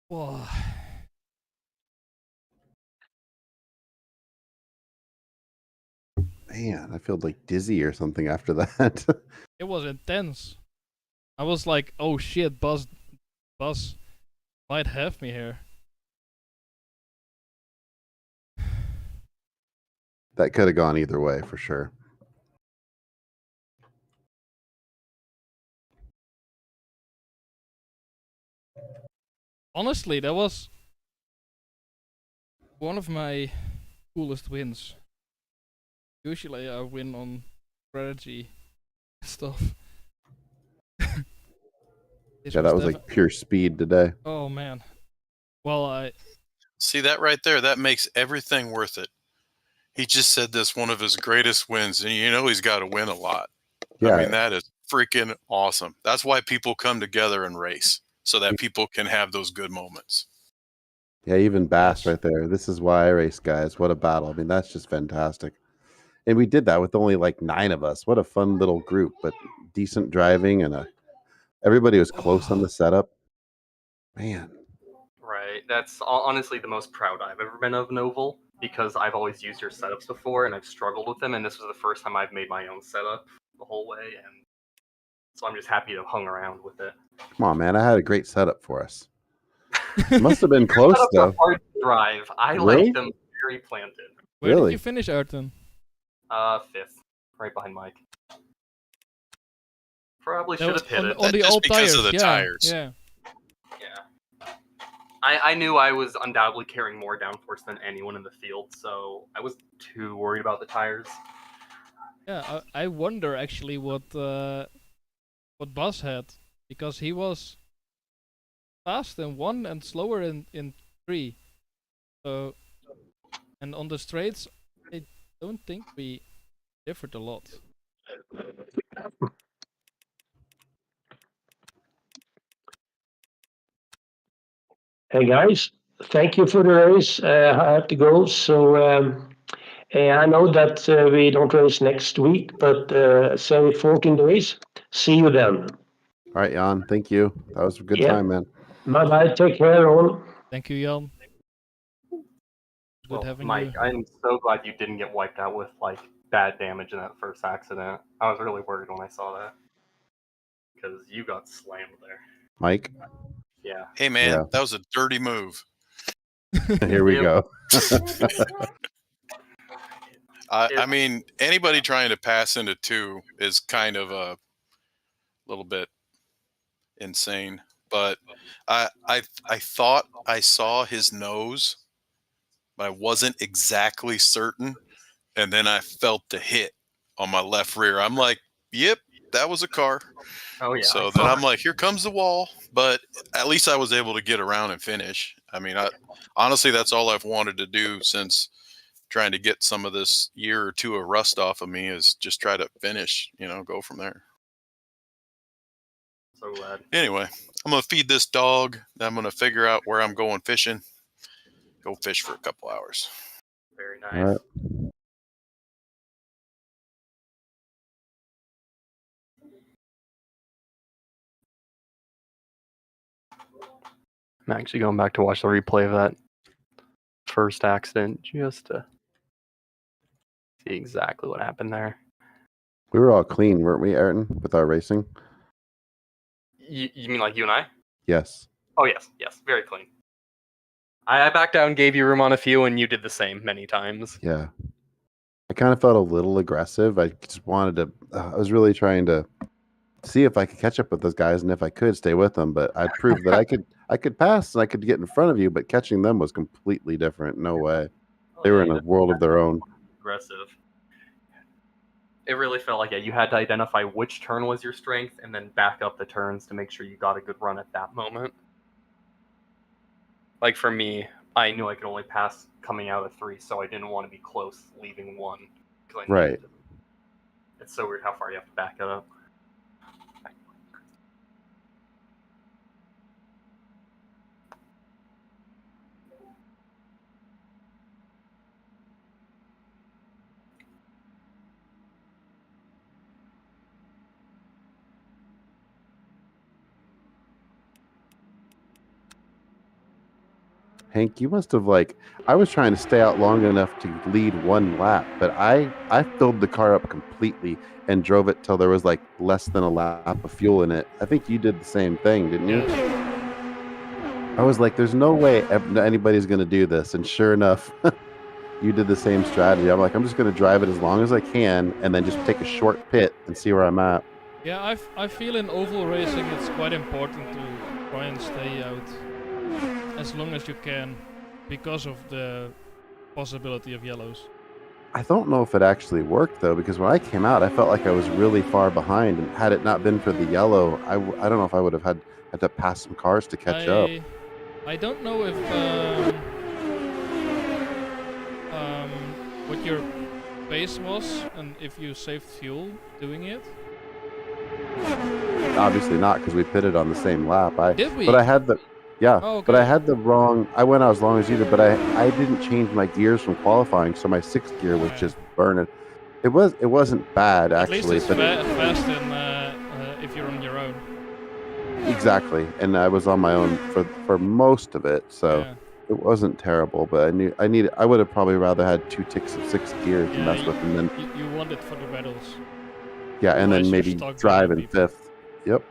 Whoa. Man, I feel like dizzy or something after that. It was intense. I was like, oh shit, Buzz might have me here. That could have gone either way for sure. Honestly, that was one of my coolest wins. Usually I win on strategy stuff. Yeah, that was like pure speed today. Oh man. Well, I See that right there? That makes everything worth it. He just said this one of his greatest wins, and you know he's got to win a lot. Yeah. I mean, that is freaking awesome. That's why people come together and race, so that people can have those good moments. Yeah, even Bass Yes. right there. This is why I race, guys. What a battle. I mean, that's just fantastic. And we did that with only like 9 of us. What a fun little group, but decent driving and everybody was close on the setup. Man. Right. That's honestly the most proud I've ever been of an oval, because I've always used your setups before and I've struggled with them, and this was the first time I've made my own setup the whole way, and so I'm just happy to have hung around with it. Come on, man. I had a great setup for us. Must have been close, Setups though. are hard to drive. I Really? like them very planted. Where Really? did you finish, Ayrton? 5th, right behind Mike. Probably should have hit it. On the Just old because tires. of the yeah, tires. Yeah. Yeah. I knew I was undoubtedly carrying more downforce than anyone in the field, so I wasn't too worried about the tires. Yeah, I wonder actually what Buzz had, because he was fast in 1 and slower in 3. So, and on the straights, I don't think we differed a lot. Hey guys, thank you for the race. I have to go. So I know that we don't race next week, but say 14 days. See you then. All right, Jan. Thank you. That was a good Yeah. time, man. Bye bye. Take care, all. Thank you, Jan. Good Well, having Mike, you. I'm so glad you didn't get wiped out with like bad damage in that first accident. I was really worried when I saw that, because you got slammed there. Mike? Yeah. Hey, man, Yeah. that was a dirty move. Here we Yep. go. I mean, anybody trying to pass into 2 is kind of a little bit insane. But I thought I saw his nose, but I wasn't exactly certain. And then I felt the hit on my left rear. I'm like, yep, that was a car. Oh yeah. So then I'm like, here comes the wall. But at least I was able to get around and finish. I mean, honestly, that's all I've wanted to do since trying to get some of this year or two of rust off of me is just try to finish, go from there. So glad. Anyway, I'm going to feed this dog. Then I'm going to figure out where I'm going fishing. Go fish for a couple hours. Very nice. All right. I'm actually going back to watch the replay of that first accident just to see exactly what happened there. We were all clean, weren't we, Ayrton, with our racing? You mean like you and I? Yes. Oh, yes, very clean. I backed out and gave you room on a few, and you did the same many times. Yeah. I kind of felt a little aggressive. I just wanted to, I was really trying to see if I could catch up with those guys, and if I could, stay with them. But I proved that I could pass and I could get in front of you, but catching them was completely different. No way. They were in a world of their own. Aggressive. It really felt like you had to identify which turn was your strength and then back up the turns to make sure you got a good run at that moment. Like for me, I knew I could only pass coming out of 3, so I didn't want to be close leaving 1. Right. It's so weird how far you have to back it up. Hank, you must have I was trying to stay out long enough to lead 1 lap, but I filled the car up completely and drove it till there was less than a lap of fuel in it. I think you did the same thing, didn't you? I was like, there's no way anybody's going to do this. And sure enough, you did the same strategy. I'm like, I'm just going to drive it as long as I can and then just take a short pit and see where I'm at. Yeah, I feel in oval racing it's quite important to try and stay out as long as you can because of the possibility of yellows. I don't know if it actually worked though, because when I came out, I felt like I was really far behind, and had it not been for the yellow, I don't know if I would have had to pass some cars to catch up. I don't know if what your pace was and if you saved fuel doing it. Obviously not, because we pitted on the same lap. Did we? But I had the Oh, okay. but I had the wrong. I went out as long as you did, but I didn't change my gears from qualifying, so my 6th gear was just burning. It wasn't bad actually. At least it's but fast if you're on your own. Exactly, and I was on my own for most of it, so Yeah. it wasn't terrible. But I would have probably rather had 2 ticks of 6th gear to mess with, and then you want it for the battles. yeah, and then Otherwise maybe you're stuck drive behind in people. 5th. Yep.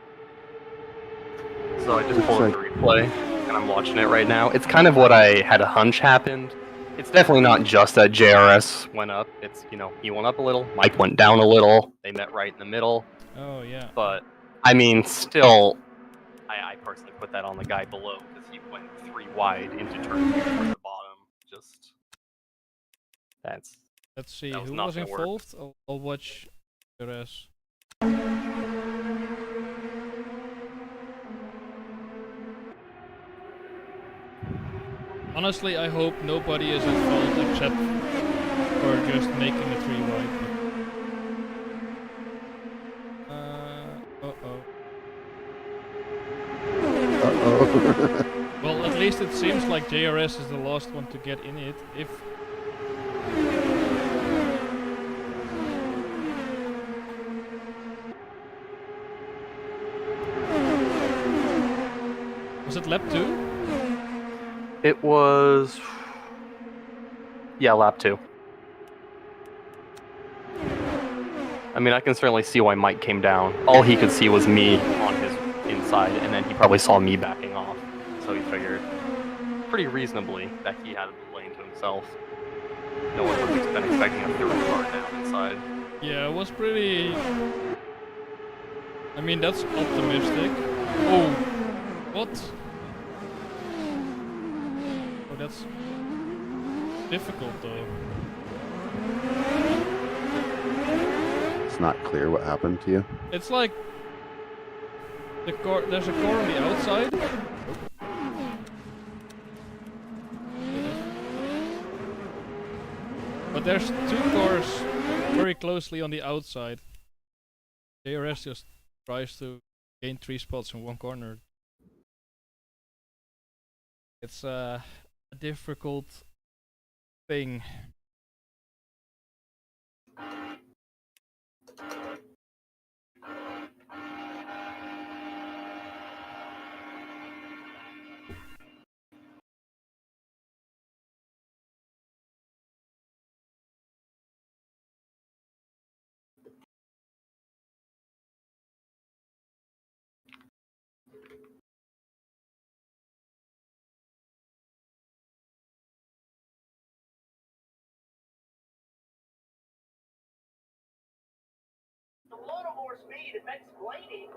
So I just pulled up the replay, and I'm watching it right now. It's kind of what I had a hunch happened. It's definitely not just that JRS went up. It's, he went up a little, Mike went down a little, they met right in the middle. Oh, yeah. But, I mean, still, I personally put that on the guy below, because he went 3 wide into turn 2 towards the bottom. Just, Let's see, that was who not was gonna work. involved? I'll watch the rest. Honestly, I hope nobody is at fault except for just making a 3 wide. Well, at least it seems like JRS is the last one to get in it. Was it lap 2? It was... Yeah, lap 2. I mean, I can certainly see why Mike came down. All he could see was me on his inside, and then he probably saw me backing off. So he figured pretty reasonably that he had the lane to himself. No one would have been expecting a 3rd car down inside. Yeah, it was pretty... I mean, that's optimistic. Oh, what? Oh, that's difficult though. It's not clear what happened to you. It's like there's a car on the outside. But there's two cars very closely on the outside. JRS just tries to gain 3 spots in one corner. It's a difficult thing. A little more speed, it makes Blaney.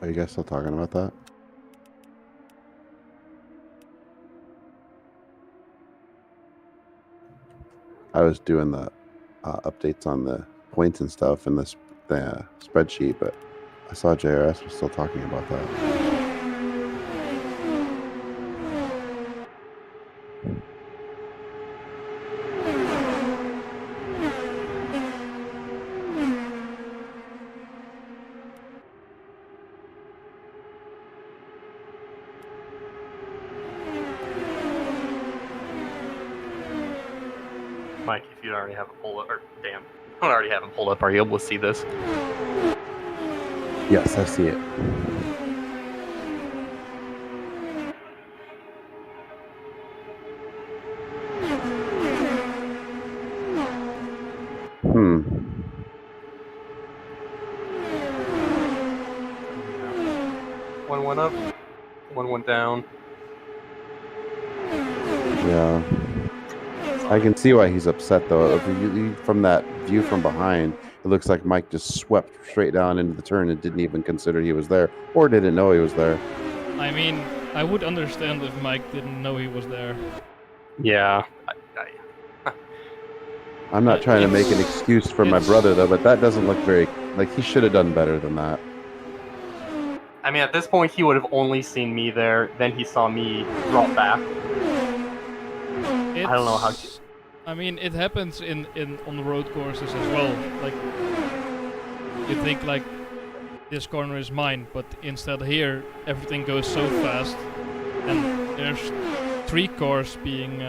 Are you guys still talking about that? I was doing the updates on the points and stuff in the spreadsheet, but I saw JRS was still talking about that. Mike, if you already have it pulled up, or damn, you don't already have it pulled up, are you able to see this? Yes, I see it. One went up, one went down. Yeah. I can see why he's upset, though. From that view from behind, it looks like Mike just swept straight down into the turn and didn't even consider he was there, or didn't know he was there. I mean, I would understand if Mike didn't know he was there. Yeah. I'm not trying to make an excuse for my brother, though, but that doesn't look very Like, he should have done better than that. I mean, at this point, he would have only seen me there. Then he saw me drop back. I don't know how. I mean, it happens in on the road courses as well. Like, you think like this corner is mine, but instead here everything goes so fast, and there's 3 cars being.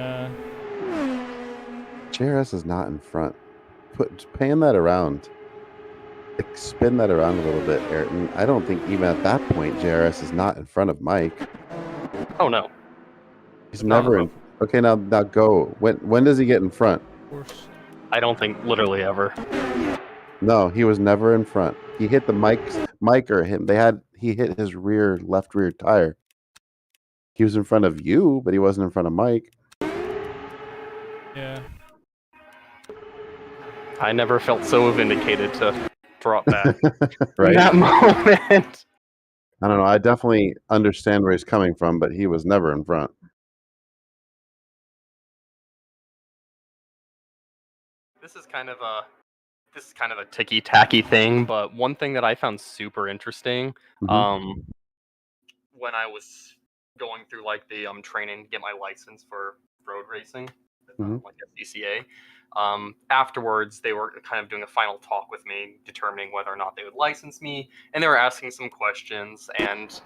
JRS is not in front. Pan that around. Like, spin that around a little bit, Ayrton. I don't think even at that point JRS is not in front of Mike. Oh no. He's never in. Okay, now go. When does he get in front? Of course. I don't think literally ever. No, he was never in front. He hit the Mike or him. He hit his left rear tire. He was in front of you, but he wasn't in front of Mike. Yeah. I never felt so vindicated to drop back. Right? In that moment. I don't know. I definitely understand where he's coming from, but he was never in front. This is kind of a ticky-tacky thing, but one thing that I found super interesting, Mhm. when I was going through like the training to get my license for road racing, like FCCA, afterwards they were kind of doing a final talk with me, determining whether or not they would license me, and they were asking some questions, and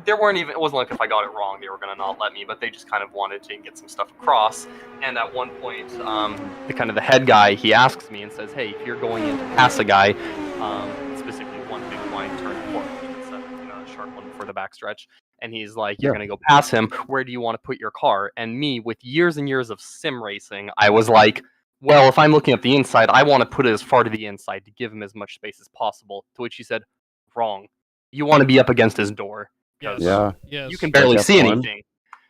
it wasn't like if I got it wrong they were going to not let me, but they just kind of wanted to get some stuff across. And at one point, the head guy, he asks me and says, hey, if you're going in to pass a guy, specifically one big wide turn before, it's a sharp one before the backstretch, and he's like, you're going to go pass him, where do you want to put your car? And me, with years and years of sim racing, I was like, well, if I'm looking at the inside, I want to put it as far to the inside to give him as much space as possible. To which he said, wrong. You want to be up against his door. Yes. Yeah. Yes. You can barely Like see F1. anything.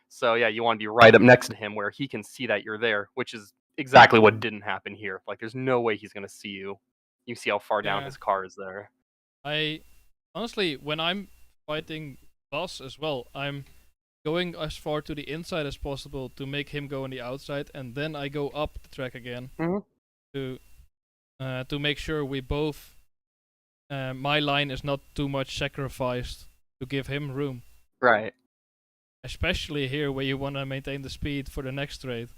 So yeah, you want to be right up next to him where he can see that you're there, which is exactly what didn't happen here. Like, there's no way he's going to see you. You see how far down his car is there. I honestly, when I'm fighting Boss as well, I'm going as far to the inside as possible to make him go on the outside, and then I go up the track again to make sure we both my line is not too much sacrificed to give him room. Right. Especially here where you want to maintain the speed for the next straight.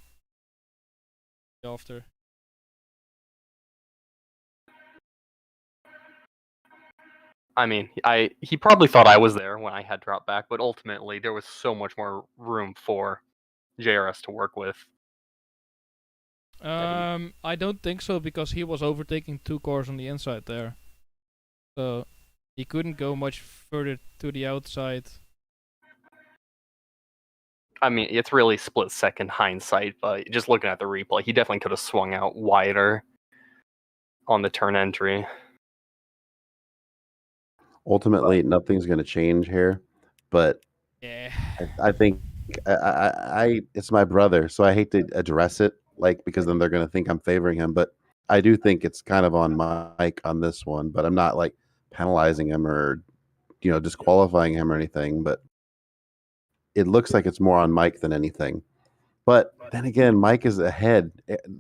After. I mean, he probably thought I was there when I had dropped back, but ultimately there was so much more room for JRS to work with. I don't think so, because he was overtaking 2 cars on the inside there. So he couldn't go much further to the outside. I mean, it's really split-second hindsight, but just looking at the replay, he definitely could have swung out wider on the turn entry. Ultimately, nothing's going to change here, but yeah, I think I it's my brother, so I hate to address it, like, because then they're going to think I'm favoring him. But I do think it's kind of on Mike on this one, but I'm not like penalizing him or disqualifying him or anything. But it looks like it's more on Mike than anything. But then again, Mike is ahead.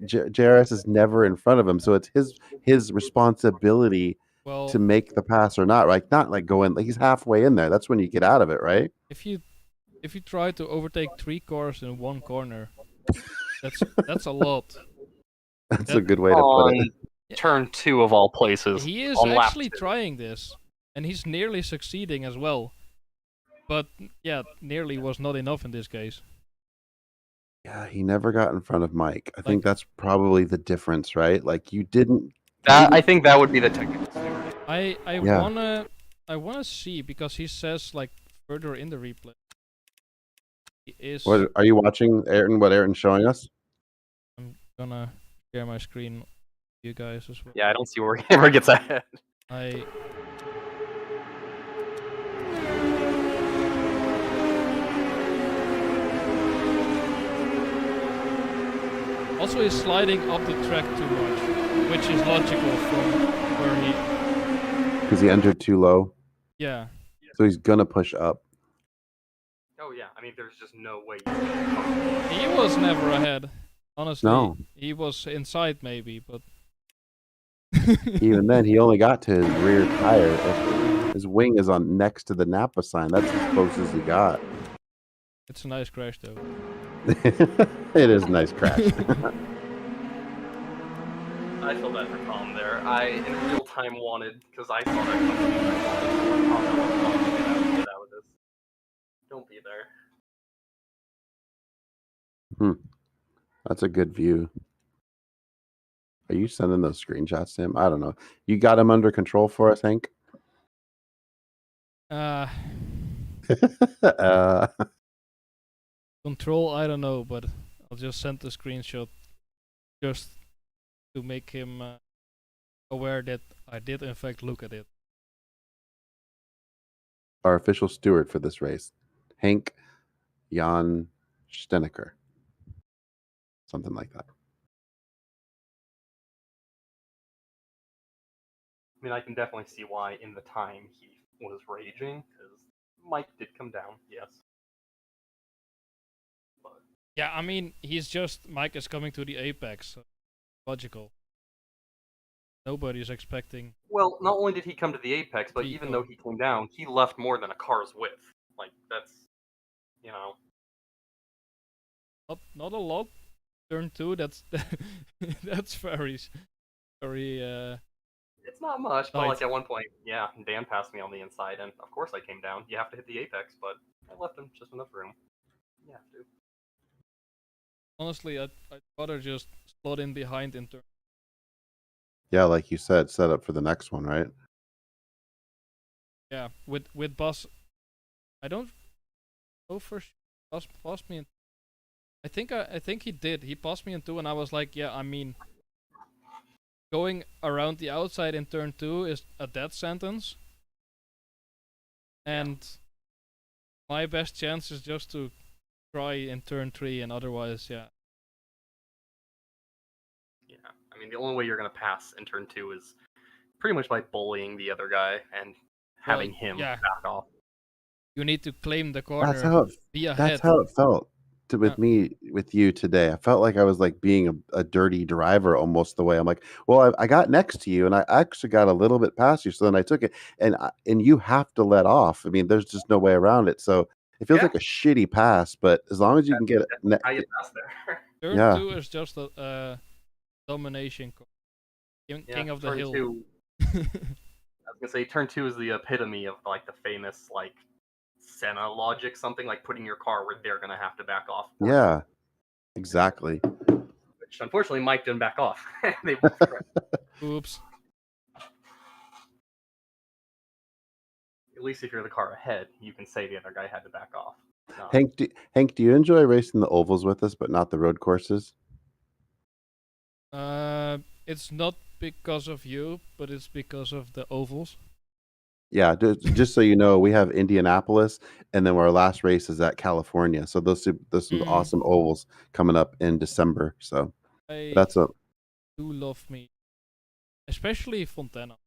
JRS is never in front of him, so it's his responsibility to make the pass or not, right? Not like go in, like he's halfway in there. That's when you get out of it, right? If you try to overtake 3 cars in one corner, that's a lot. That's a good way to put it. Turn 2 of all places. He is actually trying this, and he's nearly succeeding as well. But yeah, nearly was not enough in this case. Yeah, he never got in front of Mike. I think that's probably the difference, right? Like you didn't. I think that would be the technical standard. I wanna see, because he says like further in the replay. He is. What are you watching, Ayrton? What Ayrton's showing us? I'm gonna share my screen with you guys as well. Yeah, I don't see where he ever gets ahead. Also, he's sliding up the track too much, which is logical from where he. Because he entered too low. Yeah. So he's gonna push up. Oh yeah, I mean, there's just no way. He was never ahead. Honestly, No. he was inside maybe, but. Even then, he only got to his rear tire. His wing is on next to the Napa sign. That's as close as he got. It's a nice crash, though. It is a nice crash. I feel bad for Tom there. I, in real time, wanted, because I saw that coming, I wanted get out of this. Don't be there. That's a good view. Are you sending those screenshots to him? I don't know. You got him under control for us, Hank? Control, I don't know, but I'll just send the screenshot just to make him aware that I did in fact look at it. Our official steward for this race, Hank Jan Steneker. Something like that. I mean, I can definitely see why in the time he was raging, because Mike did come down, yes. But Yeah, I mean, Mike is coming to the apex, so logical. Nobody's expecting. well, not only did he come to the apex, but He- even though he came down, he left more than a car's width. Like, that's, you know. Not a lot. Turn 2, that's that's very It's not much, but Right. like at one point, yeah, Dan passed me on the inside, and of course I came down. You have to hit the apex, but I left him just enough room. You have to. honestly, I'd rather just slot in behind in turn. Yeah, like you said, set up for the next one, right? Yeah, with Bus, I don't go for Bus passed me in. I think he did. He passed me in 2, and I was like, yeah, I mean, going around the outside in turn 2 is a death sentence, and my best chance is just to try in turn 3, and otherwise, yeah. Yeah, I mean the only way you're gonna pass in turn 2 is pretty much by bullying the other guy and having him yeah. back off. You need to claim the corner. Be ahead. That's how it felt with you today. I felt like I was like being a dirty driver almost the way I'm like, well, I got next to you and I actually got a little bit past you. So then I took it and you have to let off. I mean, there's just no way around it. So it feels like a shitty pass, but as long as you can get it. How you pass there? Turn 2 is just a domination. King of the turn hill. 2, I was gonna say turn 2 is the epitome of like the famous like Senna logic, something like putting your car where they're gonna have to back off. Yeah, exactly. Which unfortunately Mike didn't back off. They both crashed. Oops. At least if you're the car ahead, you can say the other guy had to back off. No. Hank, do you enjoy racing the ovals with us, but not the road courses? It's not because of you, but it's because of the ovals. Yeah, just so you know, we have Indianapolis, and then our last race is at California. So those some awesome ovals coming up in December. So that's do love me, especially Fontana.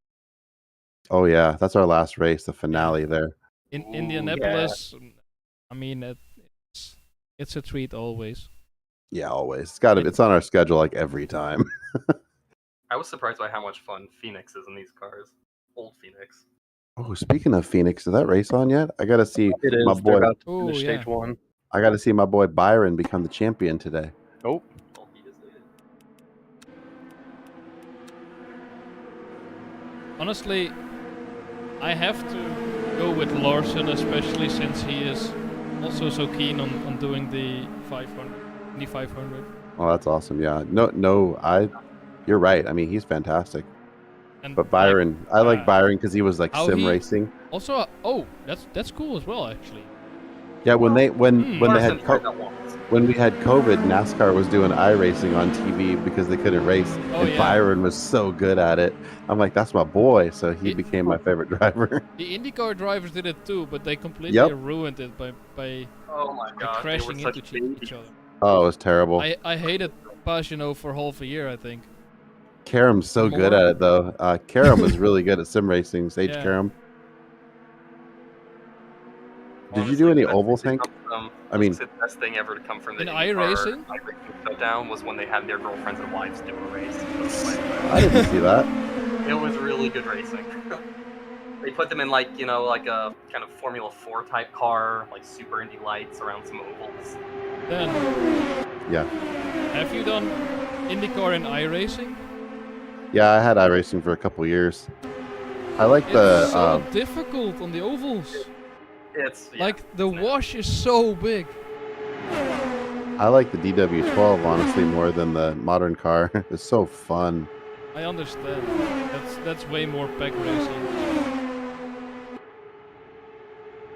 Oh yeah, that's our last race, the finale there. In Indianapolis, I mean it's a treat always. Yeah, always. It's on our schedule like every time. I was surprised by how much fun Phoenix is in these cars. Old Phoenix. Oh, speaking of Phoenix, is that race on yet? I gotta see my boy. They're about to finish stage 1. I gotta see my boy Byron become the champion today. Oh. Honestly, I have to go with Larson, especially since he is also so keen on doing the 500. Oh, that's awesome. Yeah. You're right. I mean, he's fantastic. But Byron, I like Byron because he was like sim racing. Also, that's cool as well, actually. Yeah, when we had COVID, NASCAR was doing iRacing on TV because they couldn't race, and Byron was so good at it. I'm like, that's my boy, so he became my favorite driver. The IndyCar drivers did it too, but they completely ruined it by oh my God, crashing into each other. Oh, it was terrible. I hated Pagano for half a year, I think. Karam's so good at it, though. Karam was really good at sim racing. Sage Karam. Did you do any ovals, Hank? I mean, the best thing ever to come from the iRacing shutdown was when they had their girlfriends and wives do a race. I didn't see that. it was really good racing. They put them in like like a kind of Formula 4 type car, like Super Indy lights around some ovals. Then, Yeah. have you done IndyCar and iRacing? Yeah, I had iRacing for a couple years. I like It's the so difficult on the ovals. It's Like the wash is so big. I like the DW12 honestly more than the modern car. It's so fun. I understand. That's way more pack racing.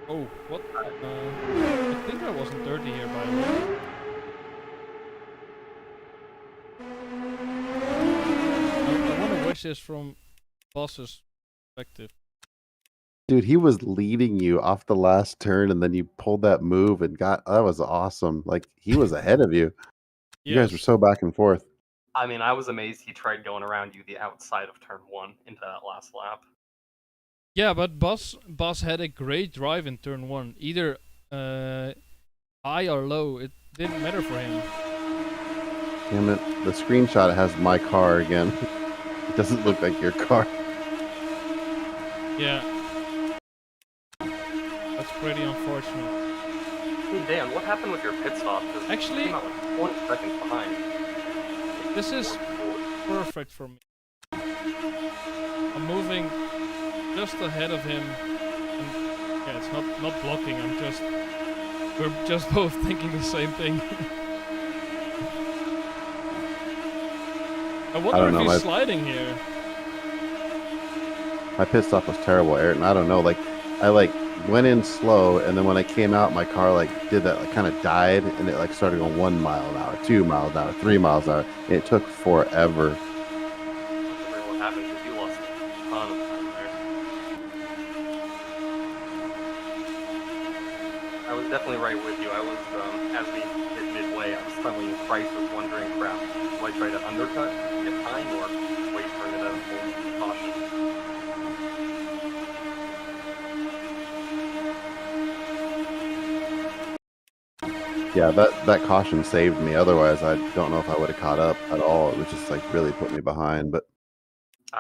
Oh, what? I think I wasn't dirty here, by the way. I want to watch this from boss's perspective. Dude, he was leading you off the last turn and then you pulled that move and that was awesome. Like he was ahead of you. You guys were so back and forth. I mean, I was amazed he tried going around you the outside of turn 1 into that last lap. Yeah, but Boss had a great drive in turn 1. Either high or low, it didn't matter for him. Damn it. The screenshot has my car again. It doesn't look like your car. Yeah. That's pretty unfortunate. Hey Dan, what happened with your pit stop? Actually, you came out like 20 seconds behind. This is perfect for me. I'm moving just ahead of him. And yeah, it's not blocking. We're just both thinking the same thing. I wonder if he's sliding here. My pit stop was terrible, Ayrton. I don't know. Like, I went in slow, and then when I came out, my car did that, kind of died, and it started going 1 mile an hour, 2 miles an hour, 3 miles an hour. And it took forever. What happened? Because you lost a ton of time there. I was definitely right with you. I was, as we hit midway, I was suddenly in crisis, wondering, crap, do I try to undercut and get time, or wait for it at full caution? Yeah, that caution saved me. Otherwise, I don't know if I would have caught up at all. It was just really put me behind. But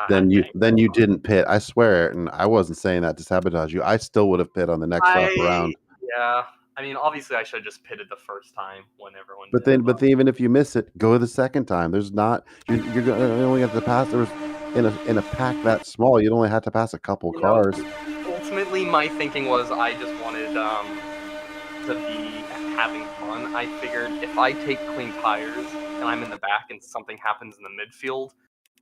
then you didn't pit. I swear, and I wasn't saying that to sabotage you. I still would have pit on the next lap around. Yeah, I mean, obviously, I should have just pitted the first time when everyone. But then even if you miss it, go the second time. There's not you're only have to pass. There was in a pack that small, you'd only have to pass a couple cars. Ultimately, my thinking was I just wanted to be having fun. I figured if I take clean tires and I'm in the back and something happens in the midfield,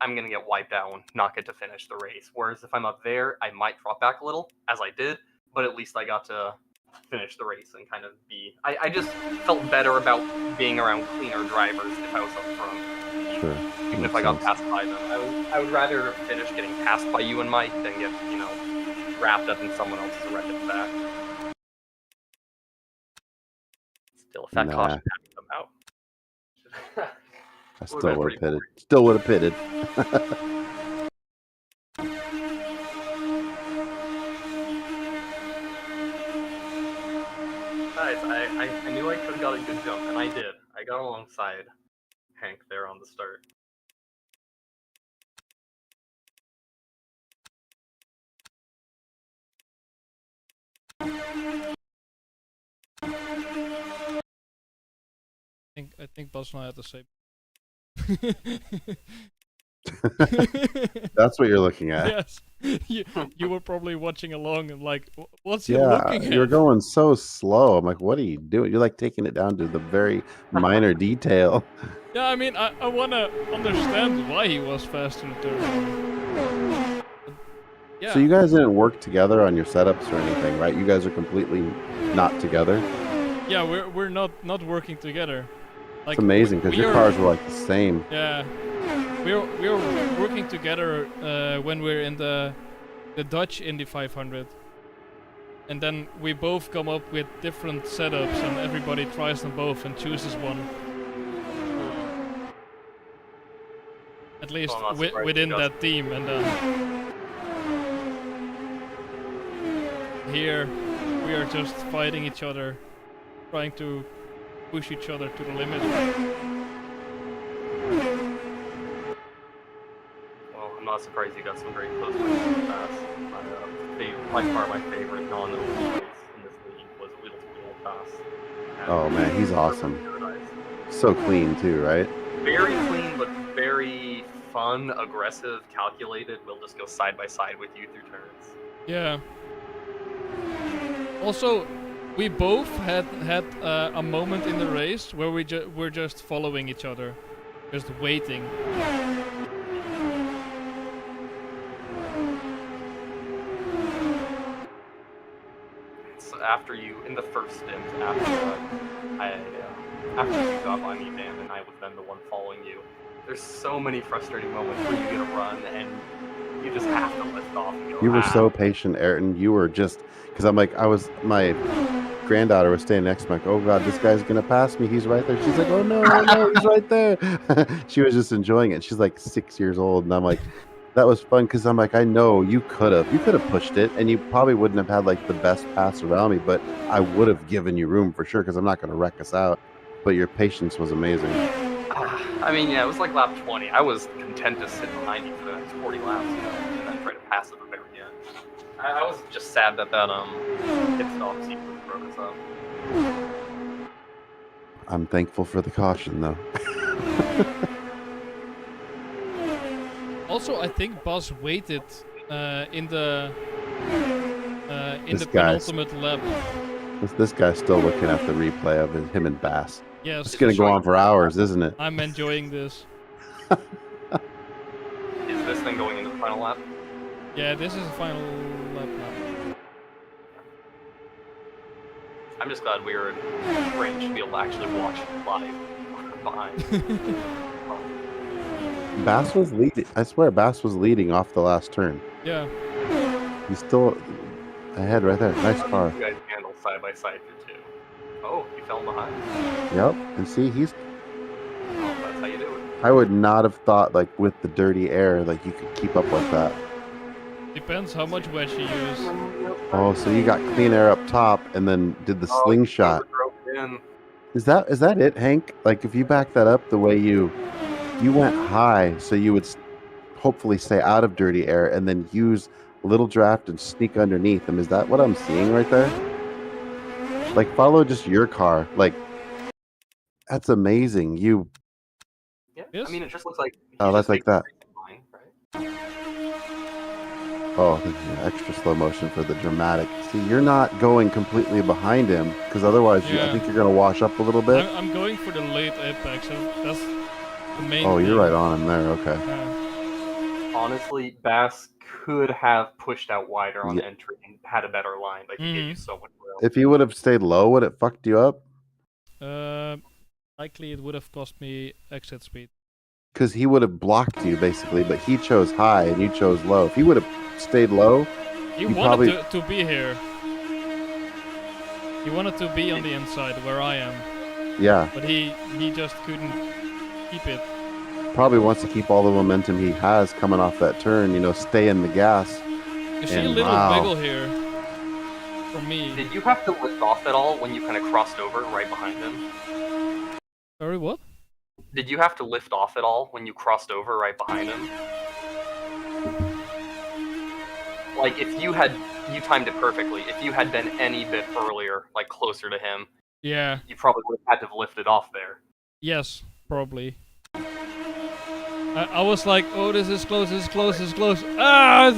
I'm going to get wiped out and not get to finish the race. Whereas if I'm up there, I might drop back a little, as I did, but at least I got to finish the race and kind of be... I just felt better about being around cleaner drivers if I was up front. Sure. Even if I got passed by them. I would rather finish getting passed by you and Mike than get, wrapped up in someone else's wreck at the back. Still, if that caution hadn't come out... I still would have pitted. Still would have pitted. Guys, I knew I could have got a good jump, and I did. I got alongside Hank there on the start. I think Buzz and I had the same. That's what you're looking at. Yes, you were probably watching along and what's he looking at? You're going so slow. I'm like, what are you doing? You're taking it down to the very minor detail. Yeah, I mean, I want to understand why he was faster in turn 1. Yeah. So you guys didn't work together on your setups or anything, right? You guys are completely not together. Yeah, we're not working together. It's amazing because your cars were the same. Yeah, we're working together when we're in the Dutch Indy 500, and then we both come up with different setups, and everybody tries them both and chooses one. At least within that team, and then here we are just fighting each other, trying to push each other to the limit. Well, I'm not not surprised you got some great close wins pass. By far my favorite non-oval race in this league was wheel-to-wheel pass. Oh man, he's awesome. So clean too, right? Very clean, but very fun, aggressive, calculated. We'll just go side by side with you through turns. Yeah. Also, we both had a moment in the race where we're just following each other, just waiting. So after you, in the first stint, after you got by me, Dan, and I was then the one following you, there's so many frustrating moments where you get a run and you just have to lift off and go, You were so patient, Ayrton. You were just, because I'm like, my granddaughter was standing next to me, like, oh God, this guy's going to pass me. He's right there. She's like, oh no, he's right there. She was just enjoying it. She's like 6 years old. And I'm like, that was fun because I'm like, I know you could have pushed it and you probably wouldn't have had like the best pass around me, but I would have given you room for sure because I'm not going to wreck us out. But your patience was amazing. I mean, yeah, it was like lap 20. I was content to sit behind you for the next 40 laps, and then try to pass at the very end. I was just sad that pit stop sequence broke us up. I'm thankful for the caution, though. Also, I think Buzz waited in the This guy's- penultimate lap. This guy's still looking at the replay of him and Bass. Yes. It's going to go on for hours, isn't it? I'm enjoying this. Is this thing going into the final lap? Yeah, this is the final lap now. I'm just glad we were in range to be able to actually watch live behind. Bass was leading. I swear, Bass was leading off the last turn. Yeah. He's still ahead right there. Nice car. You guys handle side by side for two. Oh, you fell behind. Yep. And see, Oh, that's how you do it. I would not have thought, like, with the dirty air, like, you could keep up like that. Depends how much wedge you use. Oh, so you got clean air up top and then did the slingshot. Is that it, Hank? Like, if you back that up the way you went high, so you would hopefully stay out of dirty air and then use little draft and sneak underneath them. Is that what I'm seeing right there? Like, follow just your car. Like, that's amazing. You. Yeah, Yes. I mean, it just looks like. Oh, that's like that. Line, right? Oh, extra slow motion for the dramatic. See, you're not going completely behind him because otherwise, I think you're going to wash up a little bit. I'm going for the late apex. That's the main. Oh, you're thing. right on him there. Okay. Honestly, Bass could have pushed out wider on the entry and had a better line, but he gave you so much room. If he would have stayed low, would it fucked you up? Likely it would have cost me exit speed. Because he would have blocked you basically, but he chose high and you chose low. If he would have stayed low, He you wanted to be here. He wanted to be on the inside where I am. Yeah. But he just couldn't keep it. Probably wants to keep all the momentum he has coming off that turn, stay in the gas. You see a little wiggle here from me. Did you have to lift off at all when you kind of crossed over right behind him? Sorry, what? Did you have to lift off at all when you crossed over right behind him? Like, if you timed it perfectly. If you had been any bit earlier, like closer to him, Yeah. you probably would have had to have lifted off there. Yes, probably. I was like, oh, this is close, this is close, this is close. Ah!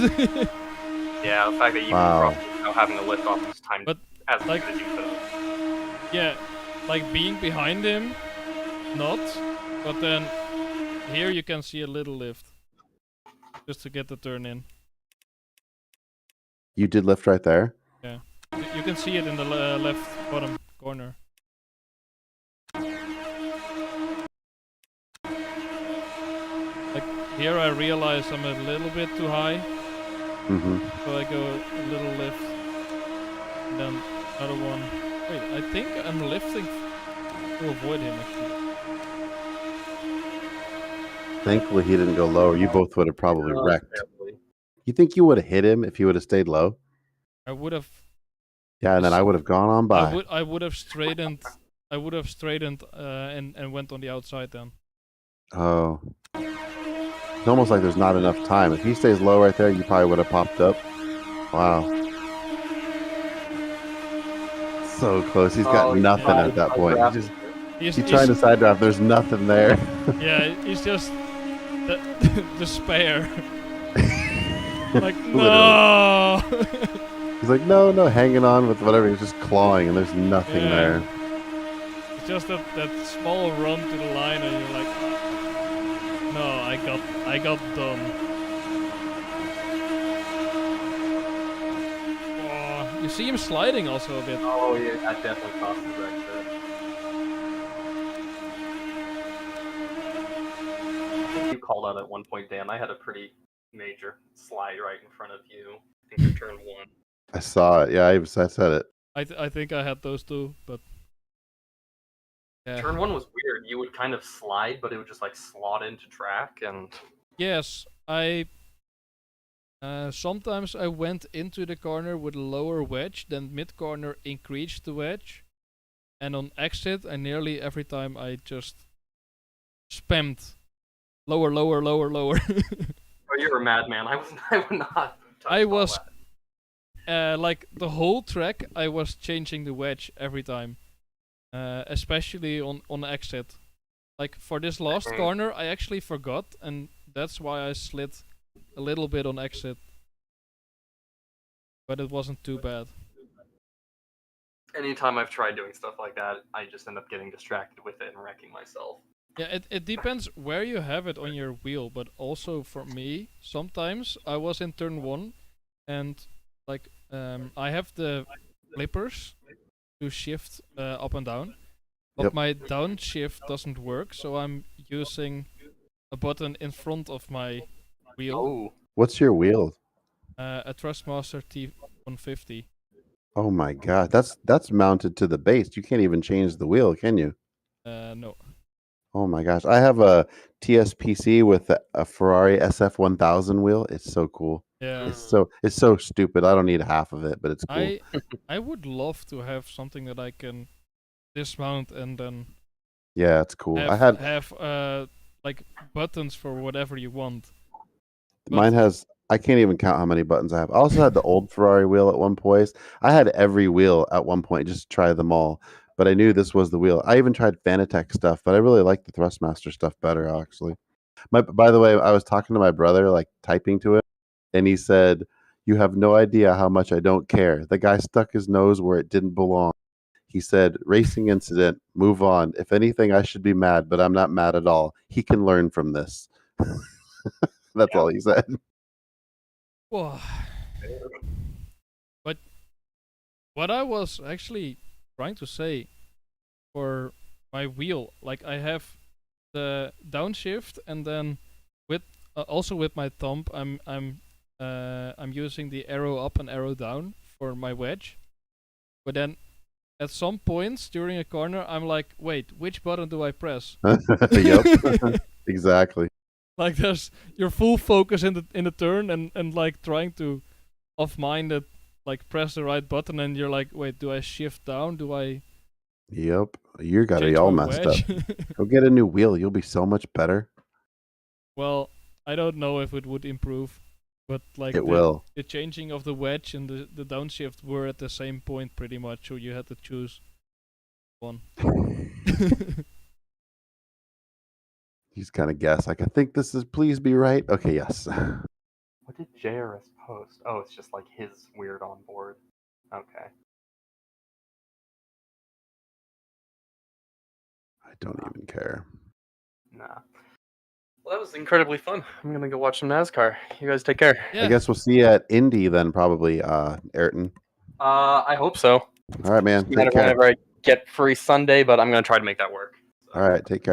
Yeah, the fact that you crossed without having to lift off this time as like, good as you could have. Yeah, like being behind him, not. But then here you can see a little lift. Just to get the turn in. You did lift right there? Yeah. You can see it in the left bottom corner. Like, here I realize I'm a little bit too high. Mm-hmm. So I go a little lift. And then another one. Wait, I think I'm lifting to avoid him actually. Thankfully he didn't go lower. You both would have probably wrecked. You think you would have hit him if he would have stayed low? I would have. Yeah, and then I would have gone on by. I would have straightened. I would have straightened and went on the outside then. Oh. It's almost like there's not enough time. If he stays low right there, you probably would have popped up. Wow. So close. He's got nothing at that point. He's trying to side draft. There's nothing there. Yeah, he's just despair. Like, no! He's like, no, hanging on with whatever. He's just clawing, and there's nothing there. It's just that small run to the line, and you're like, no, I got done. Oh, you see him sliding also a bit. Oh yeah, that definitely cost the wreck there. I think you called out at one point, Dan. I had a pretty major slide right in front of you. I think in turn 1. I saw it. Yeah, I said it. I think I had those two, but yeah. Turn 1 was weird. You would kind of slide, but it would just like slot into track, and Yes, I sometimes I went into the corner with a lower wedge, then mid corner increased the wedge, and on exit I nearly every time I just spammed lower. oh, you're a madman. I would not. I was like the whole track I was changing the wedge every time, especially on exit. Like for this last corner I actually forgot, and that's why I slid a little bit on exit, but it wasn't too bad. Anytime I've tried doing stuff like that, I just end up getting distracted with it and wrecking myself. Yeah, it depends where you have it on your wheel, but also for me, sometimes I was in turn 1, and like I have the flippers to shift up and down, but my downshift doesn't work, so I'm using a button in front of my wheel. Oh. What's your wheel? A Thrustmaster T150. Oh my god, that's mounted to the base. You can't even change the wheel, can you? No. Oh my gosh, I have a TSPC with a Ferrari SF1000 wheel. It's so cool. Yeah. It's so stupid. I don't need half of it, but it's cool. I would love to have something that I can dismount and then yeah, it's cool. have like buttons for whatever you want. Mine has, I can't even count how many buttons I have. I also had the old Ferrari wheel at one point. I had every wheel at one point just to try them all, but I knew this was the wheel. I even tried Fanatec stuff, but I really like the Thrustmaster stuff better, actually. By the way, I was talking to my brother, like typing to it, and he said, "You have no idea how much I don't care." The guy stuck his nose where it didn't belong. He said, "Racing incident, move on. If anything, I should be mad, but I'm not mad at all. He can learn from this." That's all he said. Well, but what I was actually trying to say for my wheel, like I have the downshift, and then with also with my thumb, I'm using the arrow up and arrow down for my wedge. But then at some points during a corner, I'm like, wait, which button do I press? Yep, exactly. Like there's your full focus in the turn, and like trying to off-minded like press the right button, and you're like, wait, do I shift down? Do I? Yep, you got it change all my messed wedge? up. Go get a new wheel. You'll be so much better. Well, I don't know if it would improve, but like It will. The changing of the wedge and the downshift were at the same point pretty much, so you had to choose one. He's kind of guess. Like, I think this is please be right. Okay, yes. What did JRS post? Oh, it's just like his weird onboard. Okay. I don't even care. Nah. Well, that was incredibly fun. I'm gonna go watch some NASCAR. You guys take care. Yeah. I guess we'll see you at Indy then, probably, Ayrton. I hope so. All right, man. Take care. Whenever I get free Sunday, but I'm gonna try to make that work. All right, take care.